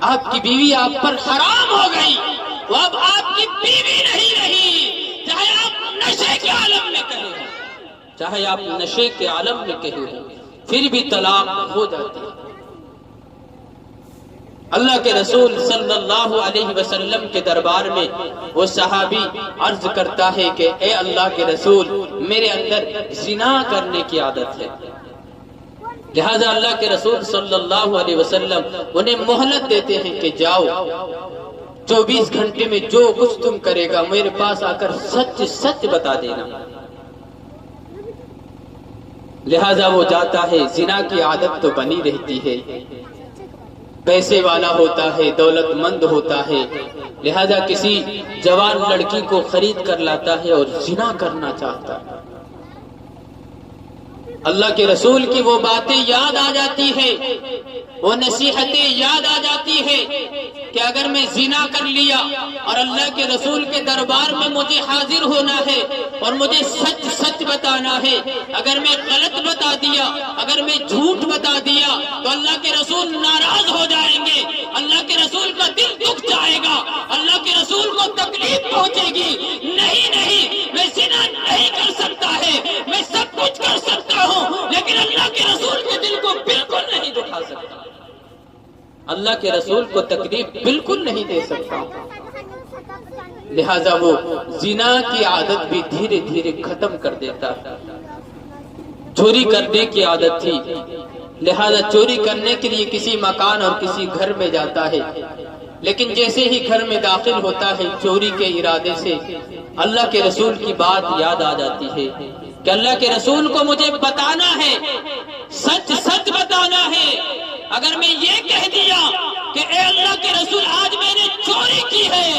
آپ کی بیوی آپ پر حرام ہو گئی، وہ اب آپ کی بیوی نہیں رہی، چاہے آپ نشے کے عالم میں کہیں، چاہے آپ نشے کے عالم میں کہیں، پھر بھی طلاق ہو جاتی ہے۔ اللہ کے رسول صلی اللہ علیہ وسلم کے دربار میں وہ صحابی عرض کرتا ہے کہ اے اللہ کے رسول، میرے اندر زنا کرنے کی عادت ہے۔ لہذا اللہ کے رسول صلی اللہ علیہ وسلم انہیں مہلت دیتے ہیں کہ جاؤ 24 گھنٹے میں جو کچھ تم کرے گا میرے پاس آ کر سچ سچ بتا دینا۔ لہذا وہ جاتا ہے، زنا کی عادت تو بنی رہتی ہے، پیسے والا ہوتا ہے، دولت مند ہوتا ہے، لہذا کسی جوان لڑکی کو خرید کر لاتا ہے اور زنا کرنا چاہتا ہے۔ اللہ کے رسول کی وہ باتیں یاد آ جاتی ہے، وہ نصیحتیں یاد آ جاتی ہے کہ اگر میں زنا کر لیا اور اللہ کے رسول کے دربار میں مجھے حاضر ہونا ہے اور مجھے سچ سچ بتانا ہے، اگر میں غلط بتا دیا، اگر میں جھوٹ بتا دیا تو اللہ کے رسول ناراض ہو جائیں گے، اللہ کے رسول کا دل دکھ جائے گا، اللہ کے رسول کو تکلیف پہنچے گی۔ نہیں، میں زنا نہیں کر سکتا ہے، میں سب کچھ کر سکتا ہوں، لیکن اللہ کے رسول کے دل کو بالکل نہیں دکھا سکتا، اللہ کے رسول کو تکلیف بالکل نہیں دے سکتا۔ لہذا وہ زنا کی عادت بھی دھیرے دھیرے ختم کر دیتا۔ چوری کرنے کی عادت تھی، لہذا چوری کرنے کے لیے کسی مکان اور کسی گھر میں جاتا ہے، لیکن جیسے ہی گھر میں داخل ہوتا ہے چوری کے ارادے سے اللہ کے رسول کی بات یاد آ جاتی ہے کہ اللہ کے رسول کو مجھے بتانا ہے، سچ سچ بتانا ہے۔ اگر میں یہ کہہ دیا کہ اے اللہ کے رسول آج میں نے چوری کی ہے،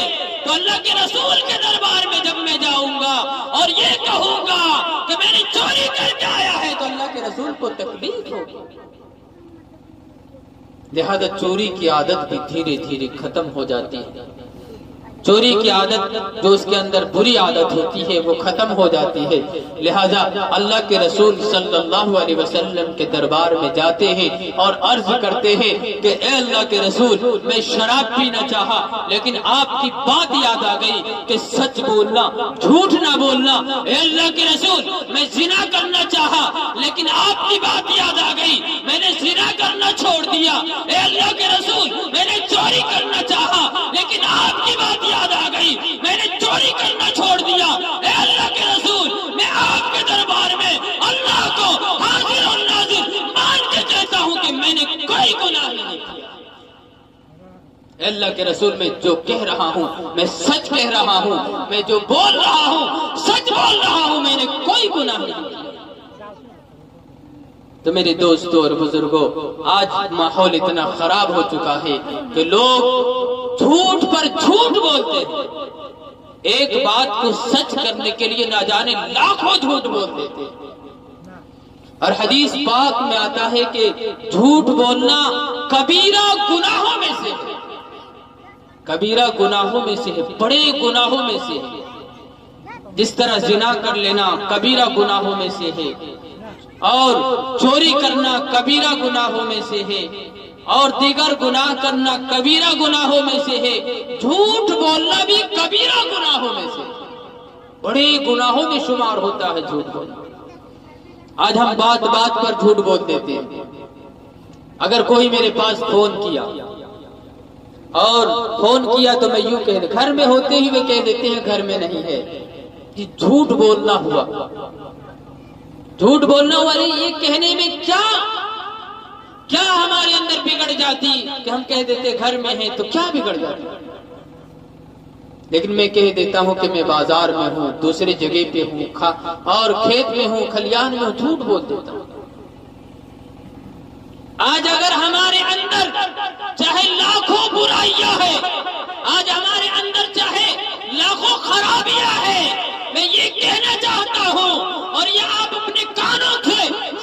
تو اللہ کے رسول کے دربار میں جب میں جاؤں گا اور یہ کہوں گا کہ میں نے چوری کر کے آیا ہے تو اللہ کے رسول کو تکلیف ہوگی۔ لہذا چوری کی عادت بھی دھیرے دھیرے ختم ہو جاتی ہے، چوری کی عادت جو اس کے اندر بری عادت ہوتی ہے وہ ختم ہو جاتی ہے۔ لہذا اللہ کے رسول صلی اللہ علیہ وسلم کے دربار میں جاتے ہیں اور عرض کرتے ہیں کہ اے اللہ کے رسول میں شراب پینا چاہا لیکن آپ کی بات یاد آ گئی کہ سچ بولنا، جھوٹ نہ بولنا۔ اے اللہ کے رسول میں زنا کرنا چاہا لیکن آپ کی بات یاد آ گئی، میں نے زنا کرنا چھوڑ دیا۔ اے اللہ کے رسول میں نے چوری کرنا چاہا لیکن آپ کی بات یاد آ گئی، میں نے چوری کرنا چھوڑ دیا۔ اے اللہ کے رسول میں آپ کے دربار میں اللہ کو حاضر اور ناظر مان کے کہتا ہوں کہ میں نے کوئی گناہ نہیں کیا۔ اے اللہ کے رسول میں جو کہہ رہا ہوں میں سچ کہہ رہا ہوں، میں جو بول رہا ہوں سچ بول رہا ہوں، میں نے کوئی گناہ نہیں کیا۔ تو میرے دوستوں اور بزرگوں، آج ماحول اتنا خراب ہو چکا ہے کہ لوگ جھوٹ پر جھوٹ بولتے ہیں، ایک بات کو سچ کرنے کے لیے نہ جانے لاکھوں جھوٹ بول دیتے ہیں۔ اور حدیث پاک میں آتا ہے کہ جھوٹ بولنا کبیرہ گناہوں میں سے ہے، کبیرہ گناہوں میں سے ہے، بڑے گناہوں میں سے ہے۔ جس طرح زنا کر لینا کبیرہ گناہوں میں سے ہے، اور چوری کرنا کبیرہ گناہوں میں سے ہے، اور دیگر گناہ کرنا کبیرہ گناہوں میں سے ہے، جھوٹ بولنا بھی کبیرہ گناہوں میں سے ہے، بڑے گناہوں میں شمار ہوتا ہے جھوٹ بولنا۔ آج ہم بات بات پر جھوٹ بول دیتے ہیں۔ اگر کوئی میرے پاس فون کیا اور فون کیا تو میں یوں کہہ گھر میں ہوتے ہی وہ کہہ دیتے ہیں گھر میں نہیں ہے، کہ جھوٹ بولنا ہوا۔ جھوٹ بولنا والے یہ کہنے میں کیا ہمارے اندر بگڑ جاتی کہ ہم کہہ دیتے گھر میں ہیں تو کیا بگڑ جاتی، لیکن میں کہہ دیتا ہوں کہ میں بازار میں ہوں، دوسرے جگہ پہ ہوں، اور کھیت میں ہوں، کھلیان میں ہوں، جھوٹ بول دیتا ہوں۔ آج اگر ہمارے اندر چاہے لاکھوں برائیاں ہے، آج ہمارے اندر چاہے لاکھوں خرابیاں ہے، میں یہ کہنا چاہتا ہوں اور یہ آپ اپنے کانوں سے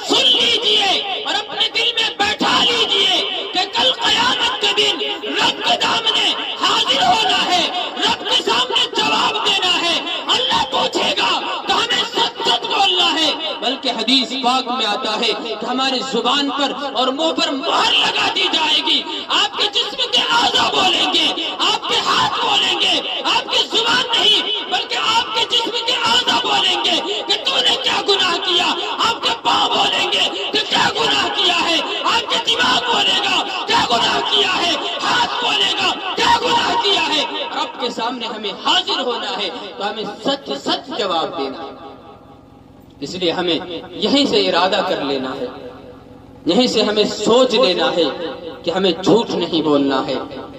سن لیجئے اور اپنے دل میں بیٹھا لیجئے کہ کل قیامت کے دن رب کے سامنے حاضر ہونا ہے، رب کے سامنے جواب دینا ہے۔ اللہ پوچھے گا تو ہمیں سچ سچ بولنا ہے، بلکہ حدیث پاک میں آتا ہے کہ ہماری زبان پر اور منہ پر مہر لگا دی جائے گی۔ آپ کے جسم کے اعضاء بولیں گے، آپ کے ہاتھ بولیں گے، آپ کی زبان نہیں بلکہ آپ کے جسم کے اعضاء بولیں گے کہ تو نے کیا گناہ کیا، آپ کے پاؤں بولیں گے کہ کیا گناہ کیا ہے، آپ کے دماغ بولے گا کیا گناہ کیا ہے، ہاتھ بولے گا کیا گناہ کیا ہے۔ رب کے سامنے ہمیں حاضر ہونا ہے تو ہمیں سچ سچ جواب دینا ہے۔ اس لیے ہمیں یہیں سے ارادہ کر لینا ہے، یہیں سے ہمیں سوچ لینا ہے کہ ہمیں جھوٹ نہیں بولنا ہے،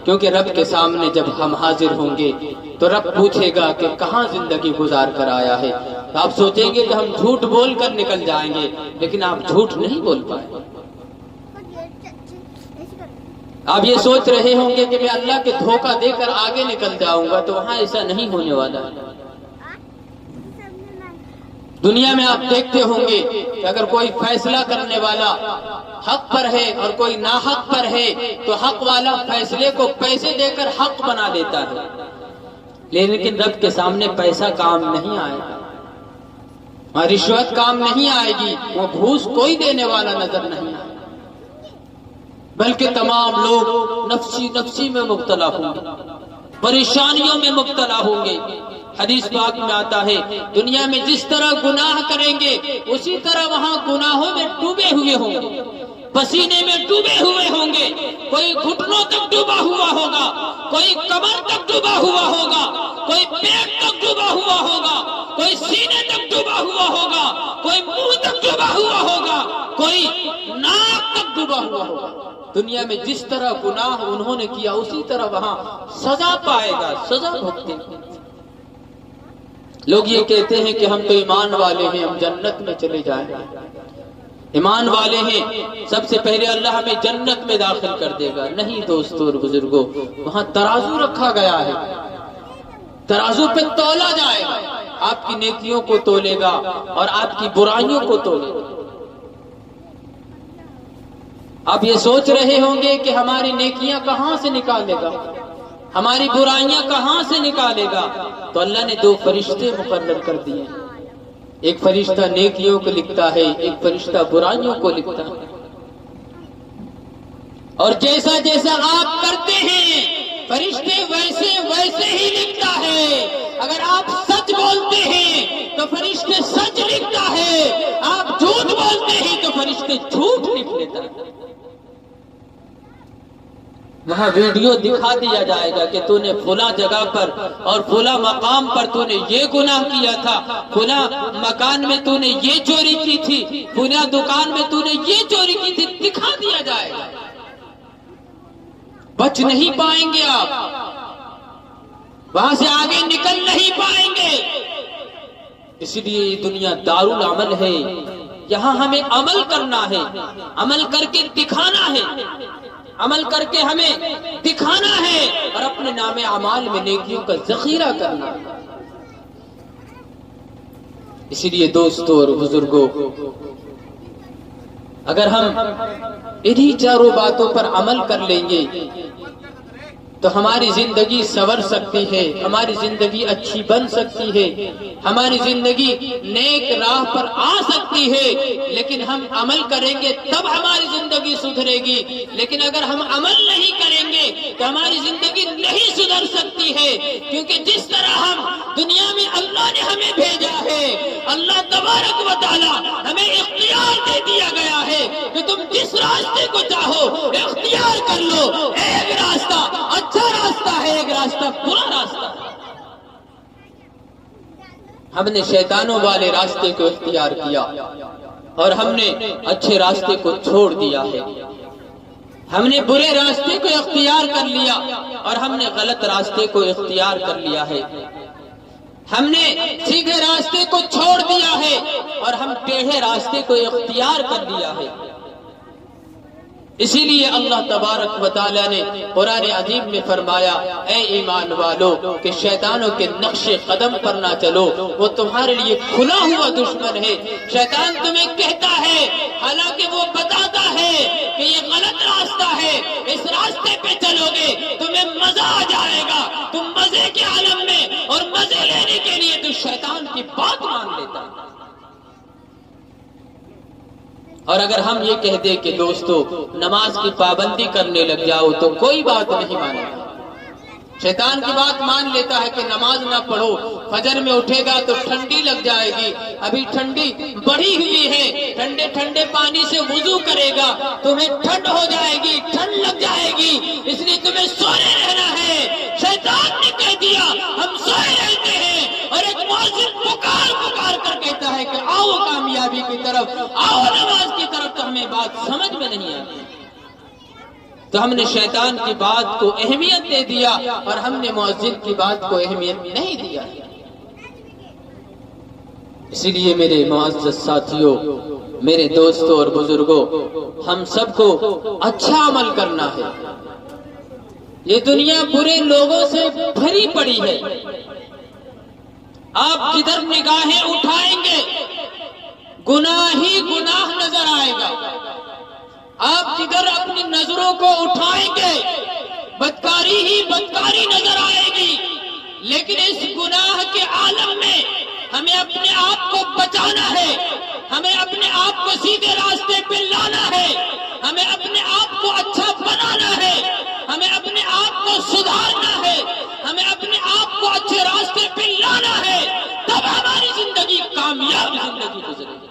کیونکہ رب کے سامنے جب ہم حاضر ہوں گے تو رب پوچھے گا کہ کہاں زندگی گزار کر آیا ہے۔ تو آپ سوچیں گے کہ ہم جھوٹ بول کر نکل جائیں گے، لیکن آپ جھوٹ نہیں بول پائے۔ آپ یہ سوچ رہے ہوں گے کہ میں اللہ کے دھوکہ دے کر آگے نکل جاؤں گا، تو وہاں ایسا نہیں ہونے والا ہے۔ دنیا میں آپ دیکھتے ہوں گے کہ اگر کوئی فیصلہ کرنے والا حق پر ہے اور کوئی ناحق پر ہے تو حق والا فیصلے کو پیسے دے کر حق بنا دیتا ہے، لیکن رب کے سامنے پیسہ کام نہیں آئے گا، اور رشوت کام نہیں آئے گی، وہ گھوس کوئی دینے والا نظر نہیں آئے گا، بلکہ تمام لوگ نفسی نفسی میں مبتلا ہوں گے، پریشانیوں میں مبتلا ہوں گے۔ حدیث پاک میں آتا ہے دنیا میں جس طرح گناہ کریں گے اسی طرح وہاں گناہوں میں ڈوبے ہوئے ہوں گے، پسینے میں ڈوبے ہوئے ہوں گے، کوئی گھٹنوں تک ڈوبا ہوا ہوگا، کوئی کمر تک ڈوبا ہوا ہوگا، کوئی پیٹ تک ڈوبا ہوا ہوگا، کوئی سینے تک ڈوبا ہوا ہوگا، کوئی منہ تک ڈوبا ہوا ہوگا، کوئی ناک تک ڈوبا ہوا ہوگا۔ دنیا میں جس طرح گناہ انہوں نے کیا اسی طرح وہاں سزا پائے گا، سزا بھگتے ہیں۔ لوگ یہ کہتے ہیں کہ ہم تو ایمان والے ہیں، ہم جنت میں چلے جائیں گے، ایمان والے ہیں، سب سے پہلے اللہ ہمیں جنت میں داخل کر دے گا۔ نہیں دوستو اور بزرگوں، وہاں ترازو رکھا گیا ہے، ترازو پہ تولا جائے گا، آپ کی نیکیوں کو تولے گا اور آپ کی برائیوں کو تولے گا۔ آپ یہ سوچ رہے ہوں گے کہ ہماری نیکیاں کہاں سے نکالے گا، ہماری برائیاں کہاں سے نکالے گا؟ تو اللہ نے دو فرشتے مقرر کر دیے، ایک فرشتہ نیکیوں کو لکھتا ہے، ایک فرشتہ برائیوں کو لکھتا ہے، اور جیسا جیسا آپ کرتے ہیں فرشتے ویسے ویسے ہی لکھتا ہے۔ اگر آپ سچ بولتے ہیں تو فرشتے سچ لکھتا ہے، آپ جھوٹ بولتے ہیں تو فرشتے جھوٹ لکھ لیتا ہے۔ وہاں ویڈیو دکھا دیا جائے گا کہ تو نے فلاں جگہ پر اور فلاں مقام پر تو نے یہ گناہ کیا تھا، فلاں مکان میں تو نے یہ چوری کی تھی، فلاں دکان میں تو نے یہ چوری کی تھی، دکھا دیا جائے گا۔ بچ نہیں پائیں گے آپ، وہاں سے آگے نکل نہیں پائیں گے۔ اس لیے یہ دنیا دارالعمل ہے، یہاں ہمیں عمل کرنا ہے، عمل کر کے دکھانا ہے، عمل کر کے ہمیں دکھانا ہے اور اپنے نام اعمال میں نیکیوں کا ذخیرہ کرنا ہے۔ اسی لیے دوستو اور بزرگوں، اگر ہم انہی چاروں باتوں پر عمل کر لیں گے تو ہماری زندگی سنور سکتی ہے، ہماری زندگی اچھی بن سکتی ہے، ہماری زندگی نیک راہ پر آ سکتی ہے۔ لیکن ہم عمل کریں گے تب ہماری زندگی سدھرے گی، لیکن اگر ہم عمل نہیں کریں گے تو ہماری زندگی نہیں سدھر سکتی ہے، کیونکہ جس طرح ہم دنیا میں اللہ نے ہمیں بھیجا ہے، اللہ تبارک و تعالی ہمیں اختیار دے دیا گیا ہے کہ تم جس راستے کو چاہو اختیار کر لو۔ ایک راستہ اچھا راستہ ہے، ایک راستہ برا راستہ ہے۔ ہم نے شیطانوں والے راستے کو اختیار کیا اور ہم نے اچھے راستے کو چھوڑ دیا ہے، ہم نے برے راستے کو اختیار کر لیا اور ہم نے غلط راستے کو اختیار کر لیا ہے، ہم نے سیدھے راستے کو چھوڑ دیا ہے اور ہم ٹیڑھے راستے کو اختیار کر لیا ہے۔ اسی لیے اللہ تبارک و تعالی نے قرآن عظیم میں فرمایا، اے ایمان والو کہ شیطانوں کے نقش قدم پر نہ چلو، وہ تمہارے لیے کھلا ہوا دشمن ہے۔ شیطان تمہیں کہتا ہے، حالانکہ وہ بتاتا ہے کہ یہ غلط راستہ ہے، اس راستے پہ چلو گے تمہیں مزہ آ جائے گا، تم مزے کے عالم میں، اور مزے لینے کے لیے تو شیطان کی بات مان لیتا ہے۔ اور اگر ہم یہ کہہ دیں کہ دوستو نماز کی پابندی کرنے لگ جاؤ تو کوئی بات نہیں مانے گا، شیطان کی بات مان لیتا ہے کہ نماز نہ پڑھو، فجر میں اٹھے گا تو ٹھنڈی لگ جائے گی، ابھی ٹھنڈی بڑھی ہوئی ہے، ٹھنڈے ٹھنڈے پانی سے وضو کرے گا، تمہیں ٹھنڈ ہو جائے گی، ٹھنڈ لگ جائے گی، اس لیے تمہیں سونے رہنا ہے۔ شیطان نے کہہ دیا ہم سوئے رہتے ہیں، اور ایک مؤذن پکار پکار کر کہتا ہے کہ آؤ کامیابی کی طرف، آؤ نماز کی طرف، تو ہمیں بات سمجھ میں نہیں آتی، تو ہم نے شیطان کی بات کو اہمیت دے دیا اور ہم نے مؤذن کی بات کو اہمیت نہیں دیا۔ اسی لیے میرے معزز ساتھیوں، میرے دوستوں اور بزرگوں، ہم سب کو اچھا عمل کرنا ہے۔ یہ دنیا برے لوگوں سے بھری پڑی ہے، آپ جدھر نگاہیں اٹھائیں گے گناہ ہی گناہ نظر آئے گا، آپ جدھر اپنی نظروں کو اٹھائیں گے بدکاری ہی بدکاری نظر آئے گی۔ لیکن اس گناہ کے عالم میں ہمیں اپنے آپ کو بچانا ہے، ہمیں اپنے آپ کو سیدھے راستے پہ لانا ہے، ہمیں اپنے آپ کو اچھا بنانا ہے، ہمیں اپنے آپ کو سدھارنا ہے، ہمیں اپنے آپ کو اچھے راستے پہ لانا ہے، تب ہماری زندگی کامیاب زندگی گزرے گی،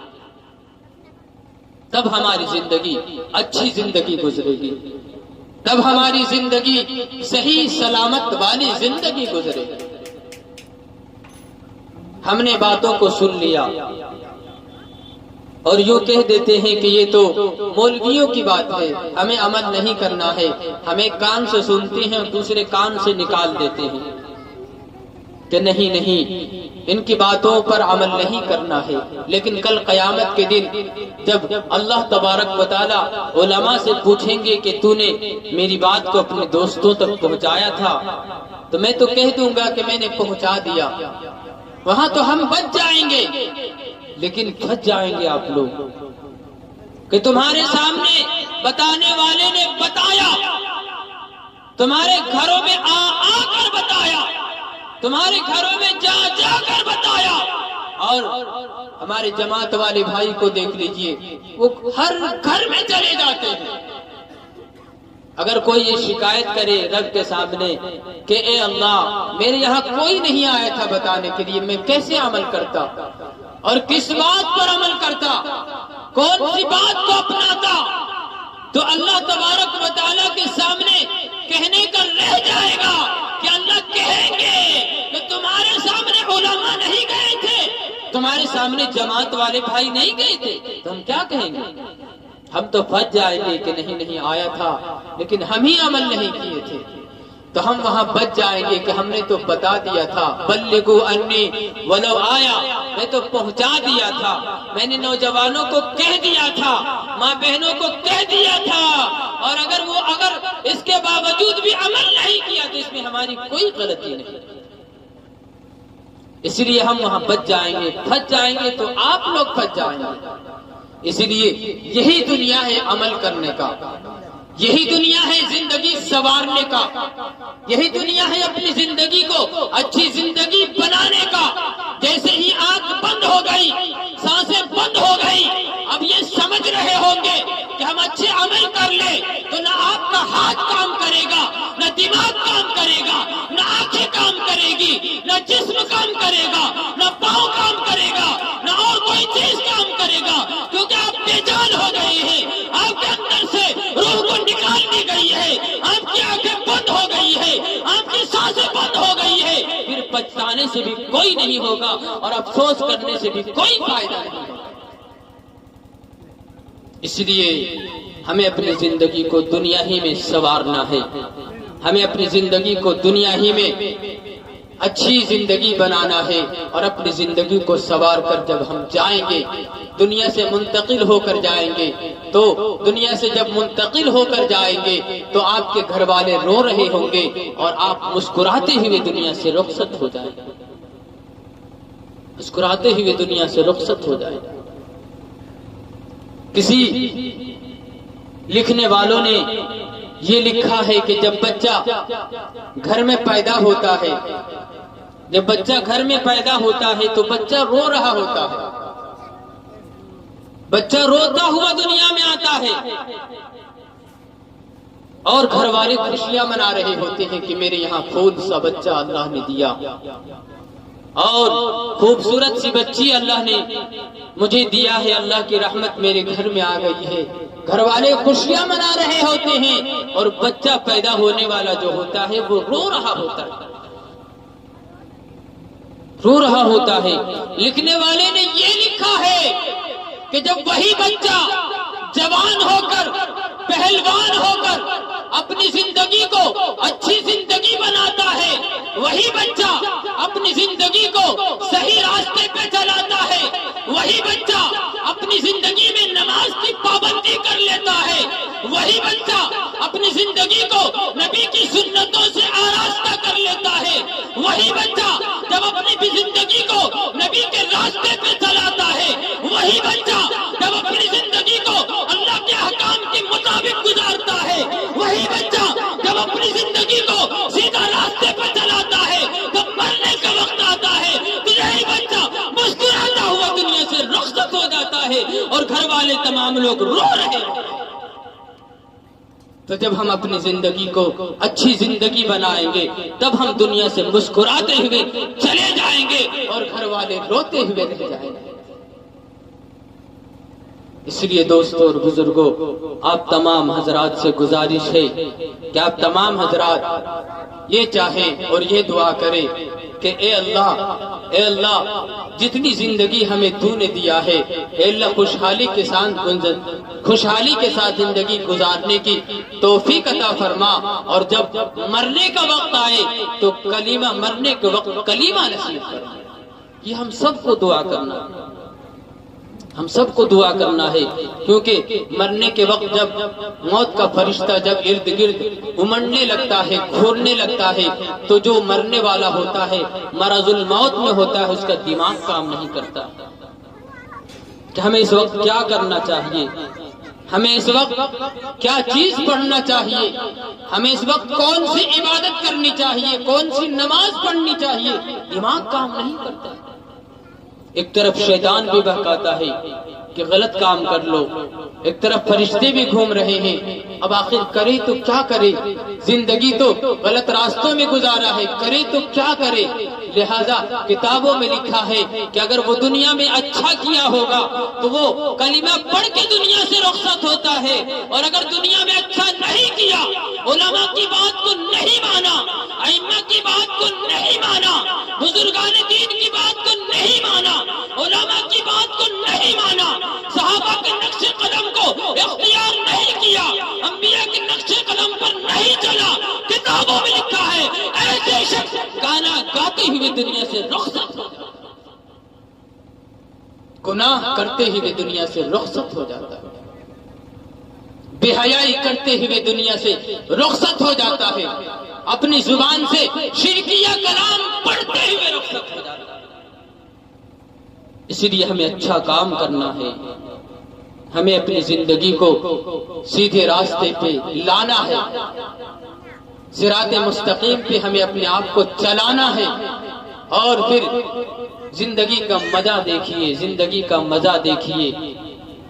تب ہماری زندگی اچھی زندگی گزرے گی، تب ہماری زندگی صحیح سلامت والی زندگی گزرے گی۔ ہم نے باتوں کو سن لیا اور یوں کہہ دیتے ہیں کہ یہ تو مولویوں کی بات ہے، ہمیں عمل نہیں کرنا ہے، ہمیں کان سے سنتے ہیں اور دوسرے کان سے نکال دیتے ہیں کہ نہیں نہیں ان کی باتوں پر عمل نہیں کرنا ہے۔ لیکن کل قیامت کے دن جب اللہ تبارک و تعالی علماء سے پوچھیں گے کہ تو نے میری بات کو اپنے دوستوں تک پہنچایا تھا، تو میں تو کہہ دوں گا کہ میں نے پہنچا دیا، وہاں تو ہم بچ جائیں گے، لیکن پھنس جائیں گے آپ لوگ کہ تمہارے سامنے بتانے والے نے بتایا، تمہارے گھروں میں آ کر بتایا، تمہارے گھروں میں جا کر بتایا، اور ہمارے جماعت والے بھائی کو دیکھ لیجئے وہ ہر گھر میں چلے جاتے ہیں۔ اگر کوئی یہ شکایت کرے رب کے سامنے کہ اے اللہ میرے یہاں کوئی نہیں آیا تھا بتانے کے لیے، میں کیسے عمل کرتا اور کس بات پر عمل کرتا، کون سی بات کو اپناتا، تو اللہ تبارک و تعالیٰ کے سامنے کہنے کا رہ جائے گا کہ اللہ کہیں گے کہ تمہارے سامنے علماء نہیں گئے تھے، تمہارے سامنے جماعت والے بھائی نہیں گئے تھے، تو ہم کیا کہیں گے؟ ہم تو پھنس جائیں گے کہ نہیں آیا تھا لیکن ہم ہی عمل نہیں کیے تھے، تو ہم وہاں بچ جائیں گے کہ ہم نے تو بتا دیا تھا، بلغوا انی ولو آیا، میں تو پہنچا دیا تھا، میں نے نوجوانوں کو کہہ دیا تھا، ماں بہنوں کو کہہ دیا تھا، اور اگر اس کے باوجود بھی عمل نہیں کیا تو اس میں ہماری کوئی غلطی نہیں، اس لیے ہم وہاں بچ جائیں گے، پھنس جائیں گے تو آپ لوگ پھنس جائیں گے۔ اس لیے یہی دنیا ہے عمل کرنے کا، یہی دنیا ہے زندگی سنوارنے کا، یہی دنیا ہے اپنی زندگی کو اچھی زندگی بنانے کا۔ جیسے ہی آنکھ بند ہو گئی، سانسیں بند ہو گئی، اب یہ سمجھ رہے ہوں گے کہ ہم اچھے عمل کر لیں تو نہ آپ کا ہاتھ کام کرے گا، نہ دماغ کام کرے گا، نہ آنکھیں کام کرے گی، نہ جسم کام کرے گا، نہ پاؤں کام کرے گا، نہ اور کوئی چیز کام کرے گا، کیونکہ آپ بے جان ہو گئے ہیں، آپ کے اندر سے روح کو نکال دی گئی ہے، آپ کی آنکھیں بند ہو گئی ہے، آپ کی سانسیں بند ہو گئی ہے، پھر پچھتانے سے بھی کوئی نہیں ہوگا اور افسوس کرنے سے بھی کوئی فائدہ نہیں ہوگا۔ اس لیے ہمیں اپنی زندگی کو دنیا ہی میں سنوارنا ہے، ہمیں اپنی زندگی کو دنیا ہی میں اچھی زندگی بنانا ہے، اور اپنی زندگی کو سنوار کر جب ہم جائیں گے، دنیا سے منتقل ہو کر جائیں گے، تو دنیا سے جب منتقل ہو کر جائیں گے تو آپ کے گھر والے رو رہے ہوں گے اور آپ مسکراتے ہوئے دنیا سے رخصت ہو جائیں گے، مسکراتے ہوئے دنیا سے رخصت ہو جائیں گے۔ کسی لکھنے والوں نے یہ لکھا ہے کہ جب بچہ گھر میں پیدا ہوتا ہے، جب بچہ گھر میں پیدا ہوتا ہے تو بچہ رو رہا ہوتا ہے، بچہ روتا ہوا دنیا میں آتا ہے، اور گھر والے خوشیاں منا رہے ہوتے ہیں کہ میرے یہاں پھول سا بچہ اللہ نے دیا، اور خوبصورت سی بچی اللہ نے مجھے دیا ہے، اللہ کی رحمت میرے گھر میں آ گئی ہے، گھر والے خوشیاں منا رہے ہوتے ہیں، اور بچہ پیدا ہونے والا جو ہوتا ہے وہ رو رہا ہوتا ہے، رو رہا ہوتا ہے۔ لکھنے والے نے یہ لکھا ہے کہ جب وہی بچہ جوان ہو کر، پہلوان ہو کر اپنی زندگی کو اچھی زندگی بناتا ہے، وہی بچہ اپنی زندگی کو صحیح راستے پہ چلاتا ہے، وہی بچہ اپنی زندگی میں نماز کی پابندی کر لیتا ہے، وہی بچہ اپنی زندگی کو نبی کی سنتوں سے آراستہ کر لیتا ہے، وہی بچہ جب اپنی زندگی کو گھر والے تمام لوگ رو رہے ہیں، تو جب ہم اپنی زندگی کو اچھی زندگی بنائیں گے تب ہم دنیا سے مسکراتے ہوئے چلے جائیں گے اور گھر والے روتے ہوئے رہ جائیں گے۔ اس لیے دوستو اور بزرگوں، آپ تمام حضرات سے گزارش ہے کہ آپ تمام حضرات یہ چاہیں اور یہ دعا کریں کہ اے اللہ جتنی زندگی ہمیں تو نے دیا ہے، اے اللہ خوشحالی کے ساتھ زندگی گزارنے کی توفیق عطا فرما، اور جب مرنے کا وقت آئے تو مرنے کے وقت کلمہ نصیب فرما۔ یہ ہم سب کو دعا کرنا ہے، کیونکہ مرنے کے وقت جب موت کا فرشتہ جب ارد گرد امڑنے لگتا ہے، گھورنے لگتا ہے، تو جو مرنے والا ہوتا ہے مرض الموت میں ہوتا ہے، اس کا دماغ کام نہیں کرتا کہ ہمیں اس وقت کیا کرنا چاہیے، ہمیں اس وقت کیا چیز پڑھنا چاہیے، ہمیں اس وقت کون سی عبادت کرنی چاہیے، کون سی نماز پڑھنی چاہیے، دماغ کام نہیں کرتا۔ ایک طرف شیطان بھی بہکاتا ہے کہ غلط کام کر لو، ایک طرف فرشتے بھی گھوم رہے ہیں، اب آخر کرے تو کیا کرے، زندگی تو غلط راستوں میں گزارا ہے، کرے تو کیا کرے۔ لہذا کتابوں میں لکھا ہے کہ اگر وہ دنیا میں اچھا کیا ہوگا تو وہ کلمہ پڑھ کے دنیا سے رخصت ہوتا ہے، اور اگر دنیا میں اچھا نہیں کیا، علماء کی بات کو نہیں مانا، ائمہ کی بات کو نہیں مانا، بزرگان دین کی بات کو نہیں مانا، علماء کی بات کو نہیں مانا، صحابہ کے نقش قدم کو اختیار نہیں کیا، انبیاء کے نقش قدم پر نہیں چلا، کتابوں میں لکھا ہے ایسے شخص گانا گاتے ہوئے دنیا سے رخصت ہو جاتا ہے، گناہ کرتے ہوئے دنیا سے رخصت ہو جاتا ہے، بے حیائی کرتے ہوئے دنیا سے رخصت ہو جاتا ہے، اپنی زبان سے شرکیہ کلام پڑھتے ہوئے رخصت ہو جاتا ہے۔ اس لیے ہمیں اچھا کام کرنا ہے، ہمیں اپنی زندگی کو سیدھے راستے پہ لانا ہے، صراط مستقیم پہ ہمیں اپنے آپ کو چلانا ہے، اور پھر زندگی کا مزہ دیکھیے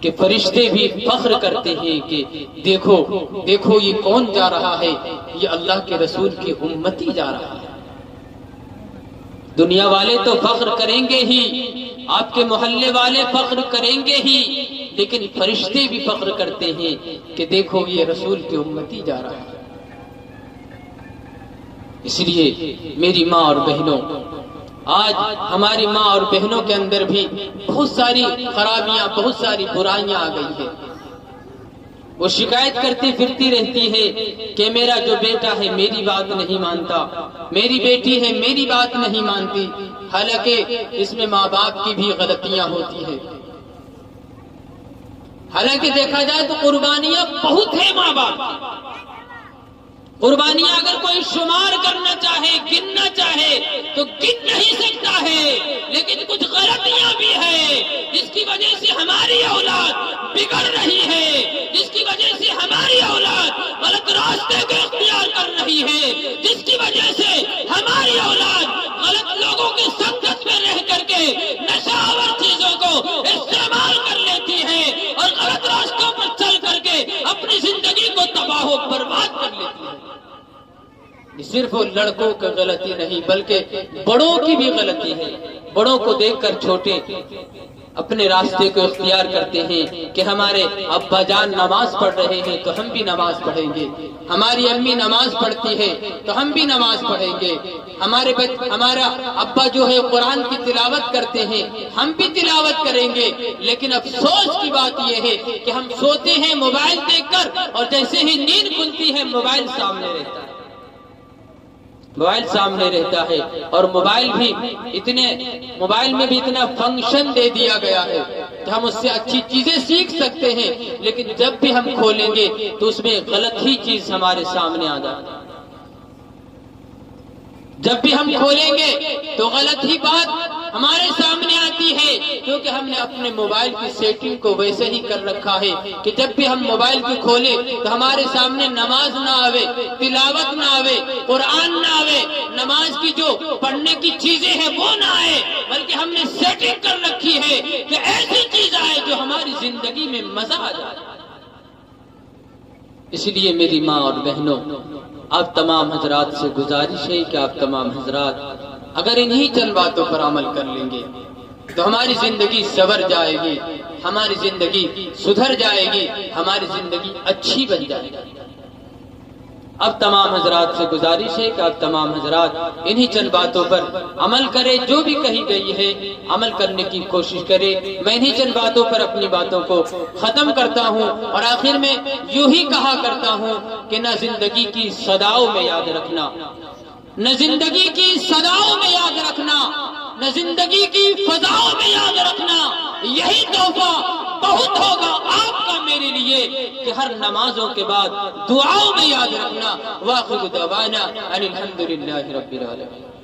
کہ فرشتے بھی فخر کرتے ہیں کہ دیکھو یہ کون جا رہا ہے، یہ اللہ کے رسول کی امتی جا رہا ہے۔ دنیا والے تو فخر کریں گے ہی، آپ کے محلے والے فخر کریں گے ہی، لیکن فرشتے بھی فخر کرتے ہیں کہ دیکھو یہ رسول کی امتی جا رہا ہے۔ اس لیے میری ماں اور بہنوں، آج ہماری ماں اور بہنوں کے اندر بھی بہت ساری خرابیاں، بہت ساری برائیاں آ گئی ہیں۔ وہ شکایت کرتی پھرتی رہتی ہے کہ میرا جو بیٹا ہے میری بات نہیں مانتا، میری بیٹی ہے میری بات نہیں مانتی، حالانکہ اس میں ماں باپ کی بھی غلطیاں ہوتی ہیں۔ حالانکہ دیکھا جائے تو قربانیاں بہت ہیں ماں باپ کی، قربانیاں اگر کوئی شمار کرنا چاہے، گننا چاہے تو گن نہیں سکتا ہے، لیکن کچھ غلطیاں بھی ہیں جس کی وجہ سے ہماری اولاد بگڑ رہی ہے، جس کی وجہ سے ہماری اولاد غلط راستے کو اختیار کر رہی ہے، جس کی وجہ سے ہماری اولاد غلط لوگوں کی سنگت میں رہ کر کے نشہ آور چیزوں کو استعمال کر لیتی ہے، اور غلط راستوں پر چل کر کے اپنی زندگی کو تباہ و برباد کر لیتی ہے۔ صرف لڑکوں کا غلطی نہیں بلکہ بڑوں کی بھی غلطی ہے۔ بڑوں کو دیکھ کر چھوٹے اپنے راستے کو اختیار کرتے ہیں کہ ہمارے ابا جان نماز پڑھ رہے ہیں تو ہم بھی نماز پڑھیں گے، ہماری امی نماز پڑھتی ہے تو ہم بھی نماز پڑھیں گے، ہمارا ابا جو ہے قرآن کی تلاوت کرتے ہیں ہم بھی تلاوت کریں گے۔ لیکن افسوس کی بات یہ ہے کہ ہم سوتے ہیں موبائل دیکھ کر، اور جیسے ہی نیند کھلتی ہے موبائل سامنے رہتا ہے، اور موبائل میں بھی اتنا فنکشن دے دیا گیا ہے کہ ہم اس سے اچھی چیزیں سیکھ سکتے ہیں، لیکن جب بھی ہم کھولیں گے تو اس میں غلط ہی چیز ہمارے سامنے آ جاتی ہے، جب بھی ہم کھولیں گے تو غلط ہی بات ہمارے سامنے آتی ہے، کیونکہ ہم نے اپنے موبائل کی سیٹنگ کو ویسے ہی کر رکھا ہے کہ جب بھی ہم موبائل کو کھولیں تو ہمارے سامنے نماز نہ آوے، تلاوت نہ آوے، قرآن نہ آوے، نماز کی جو پڑھنے کی چیزیں ہیں وہ نہ آئے، بلکہ ہم نے سیٹنگ کر رکھی ہے کہ ایسی چیز آئے جو ہماری زندگی میں مزہ آ جائے۔ اس لیے میری ماں اور بہنوں، آپ تمام حضرات سے گزارش ہے کہ آپ تمام حضرات اگر انہی چند باتوں پر عمل کر لیں گے تو ہماری زندگی سنور جائے گی، ہماری زندگی سدھر جائے گی، ہماری زندگی اچھی بن جائے گی۔ اب تمام حضرات سے گزارش ہے کہ آپ تمام حضرات انہی چند باتوں پر عمل کریں، جو بھی کہی گئی ہے عمل کرنے کی کوشش کریں۔ میں انہی چند باتوں پر اپنی باتوں کو ختم کرتا ہوں اور آخر میں یوں ہی کہا کرتا ہوں کہ نہ زندگی کی صداؤں میں یاد رکھنا، نہ زندگی کی صداؤں میں یاد رکھنا، نہ زندگی کی فضاؤں میں یاد رکھنا، یہی تحفہ بہت ہوگا آپ کا میرے لیے کہ ہر نمازوں کے بعد دعاؤں میں یاد رکھنا۔ وآخر دعوانا ان الحمد للہ رب العالمین۔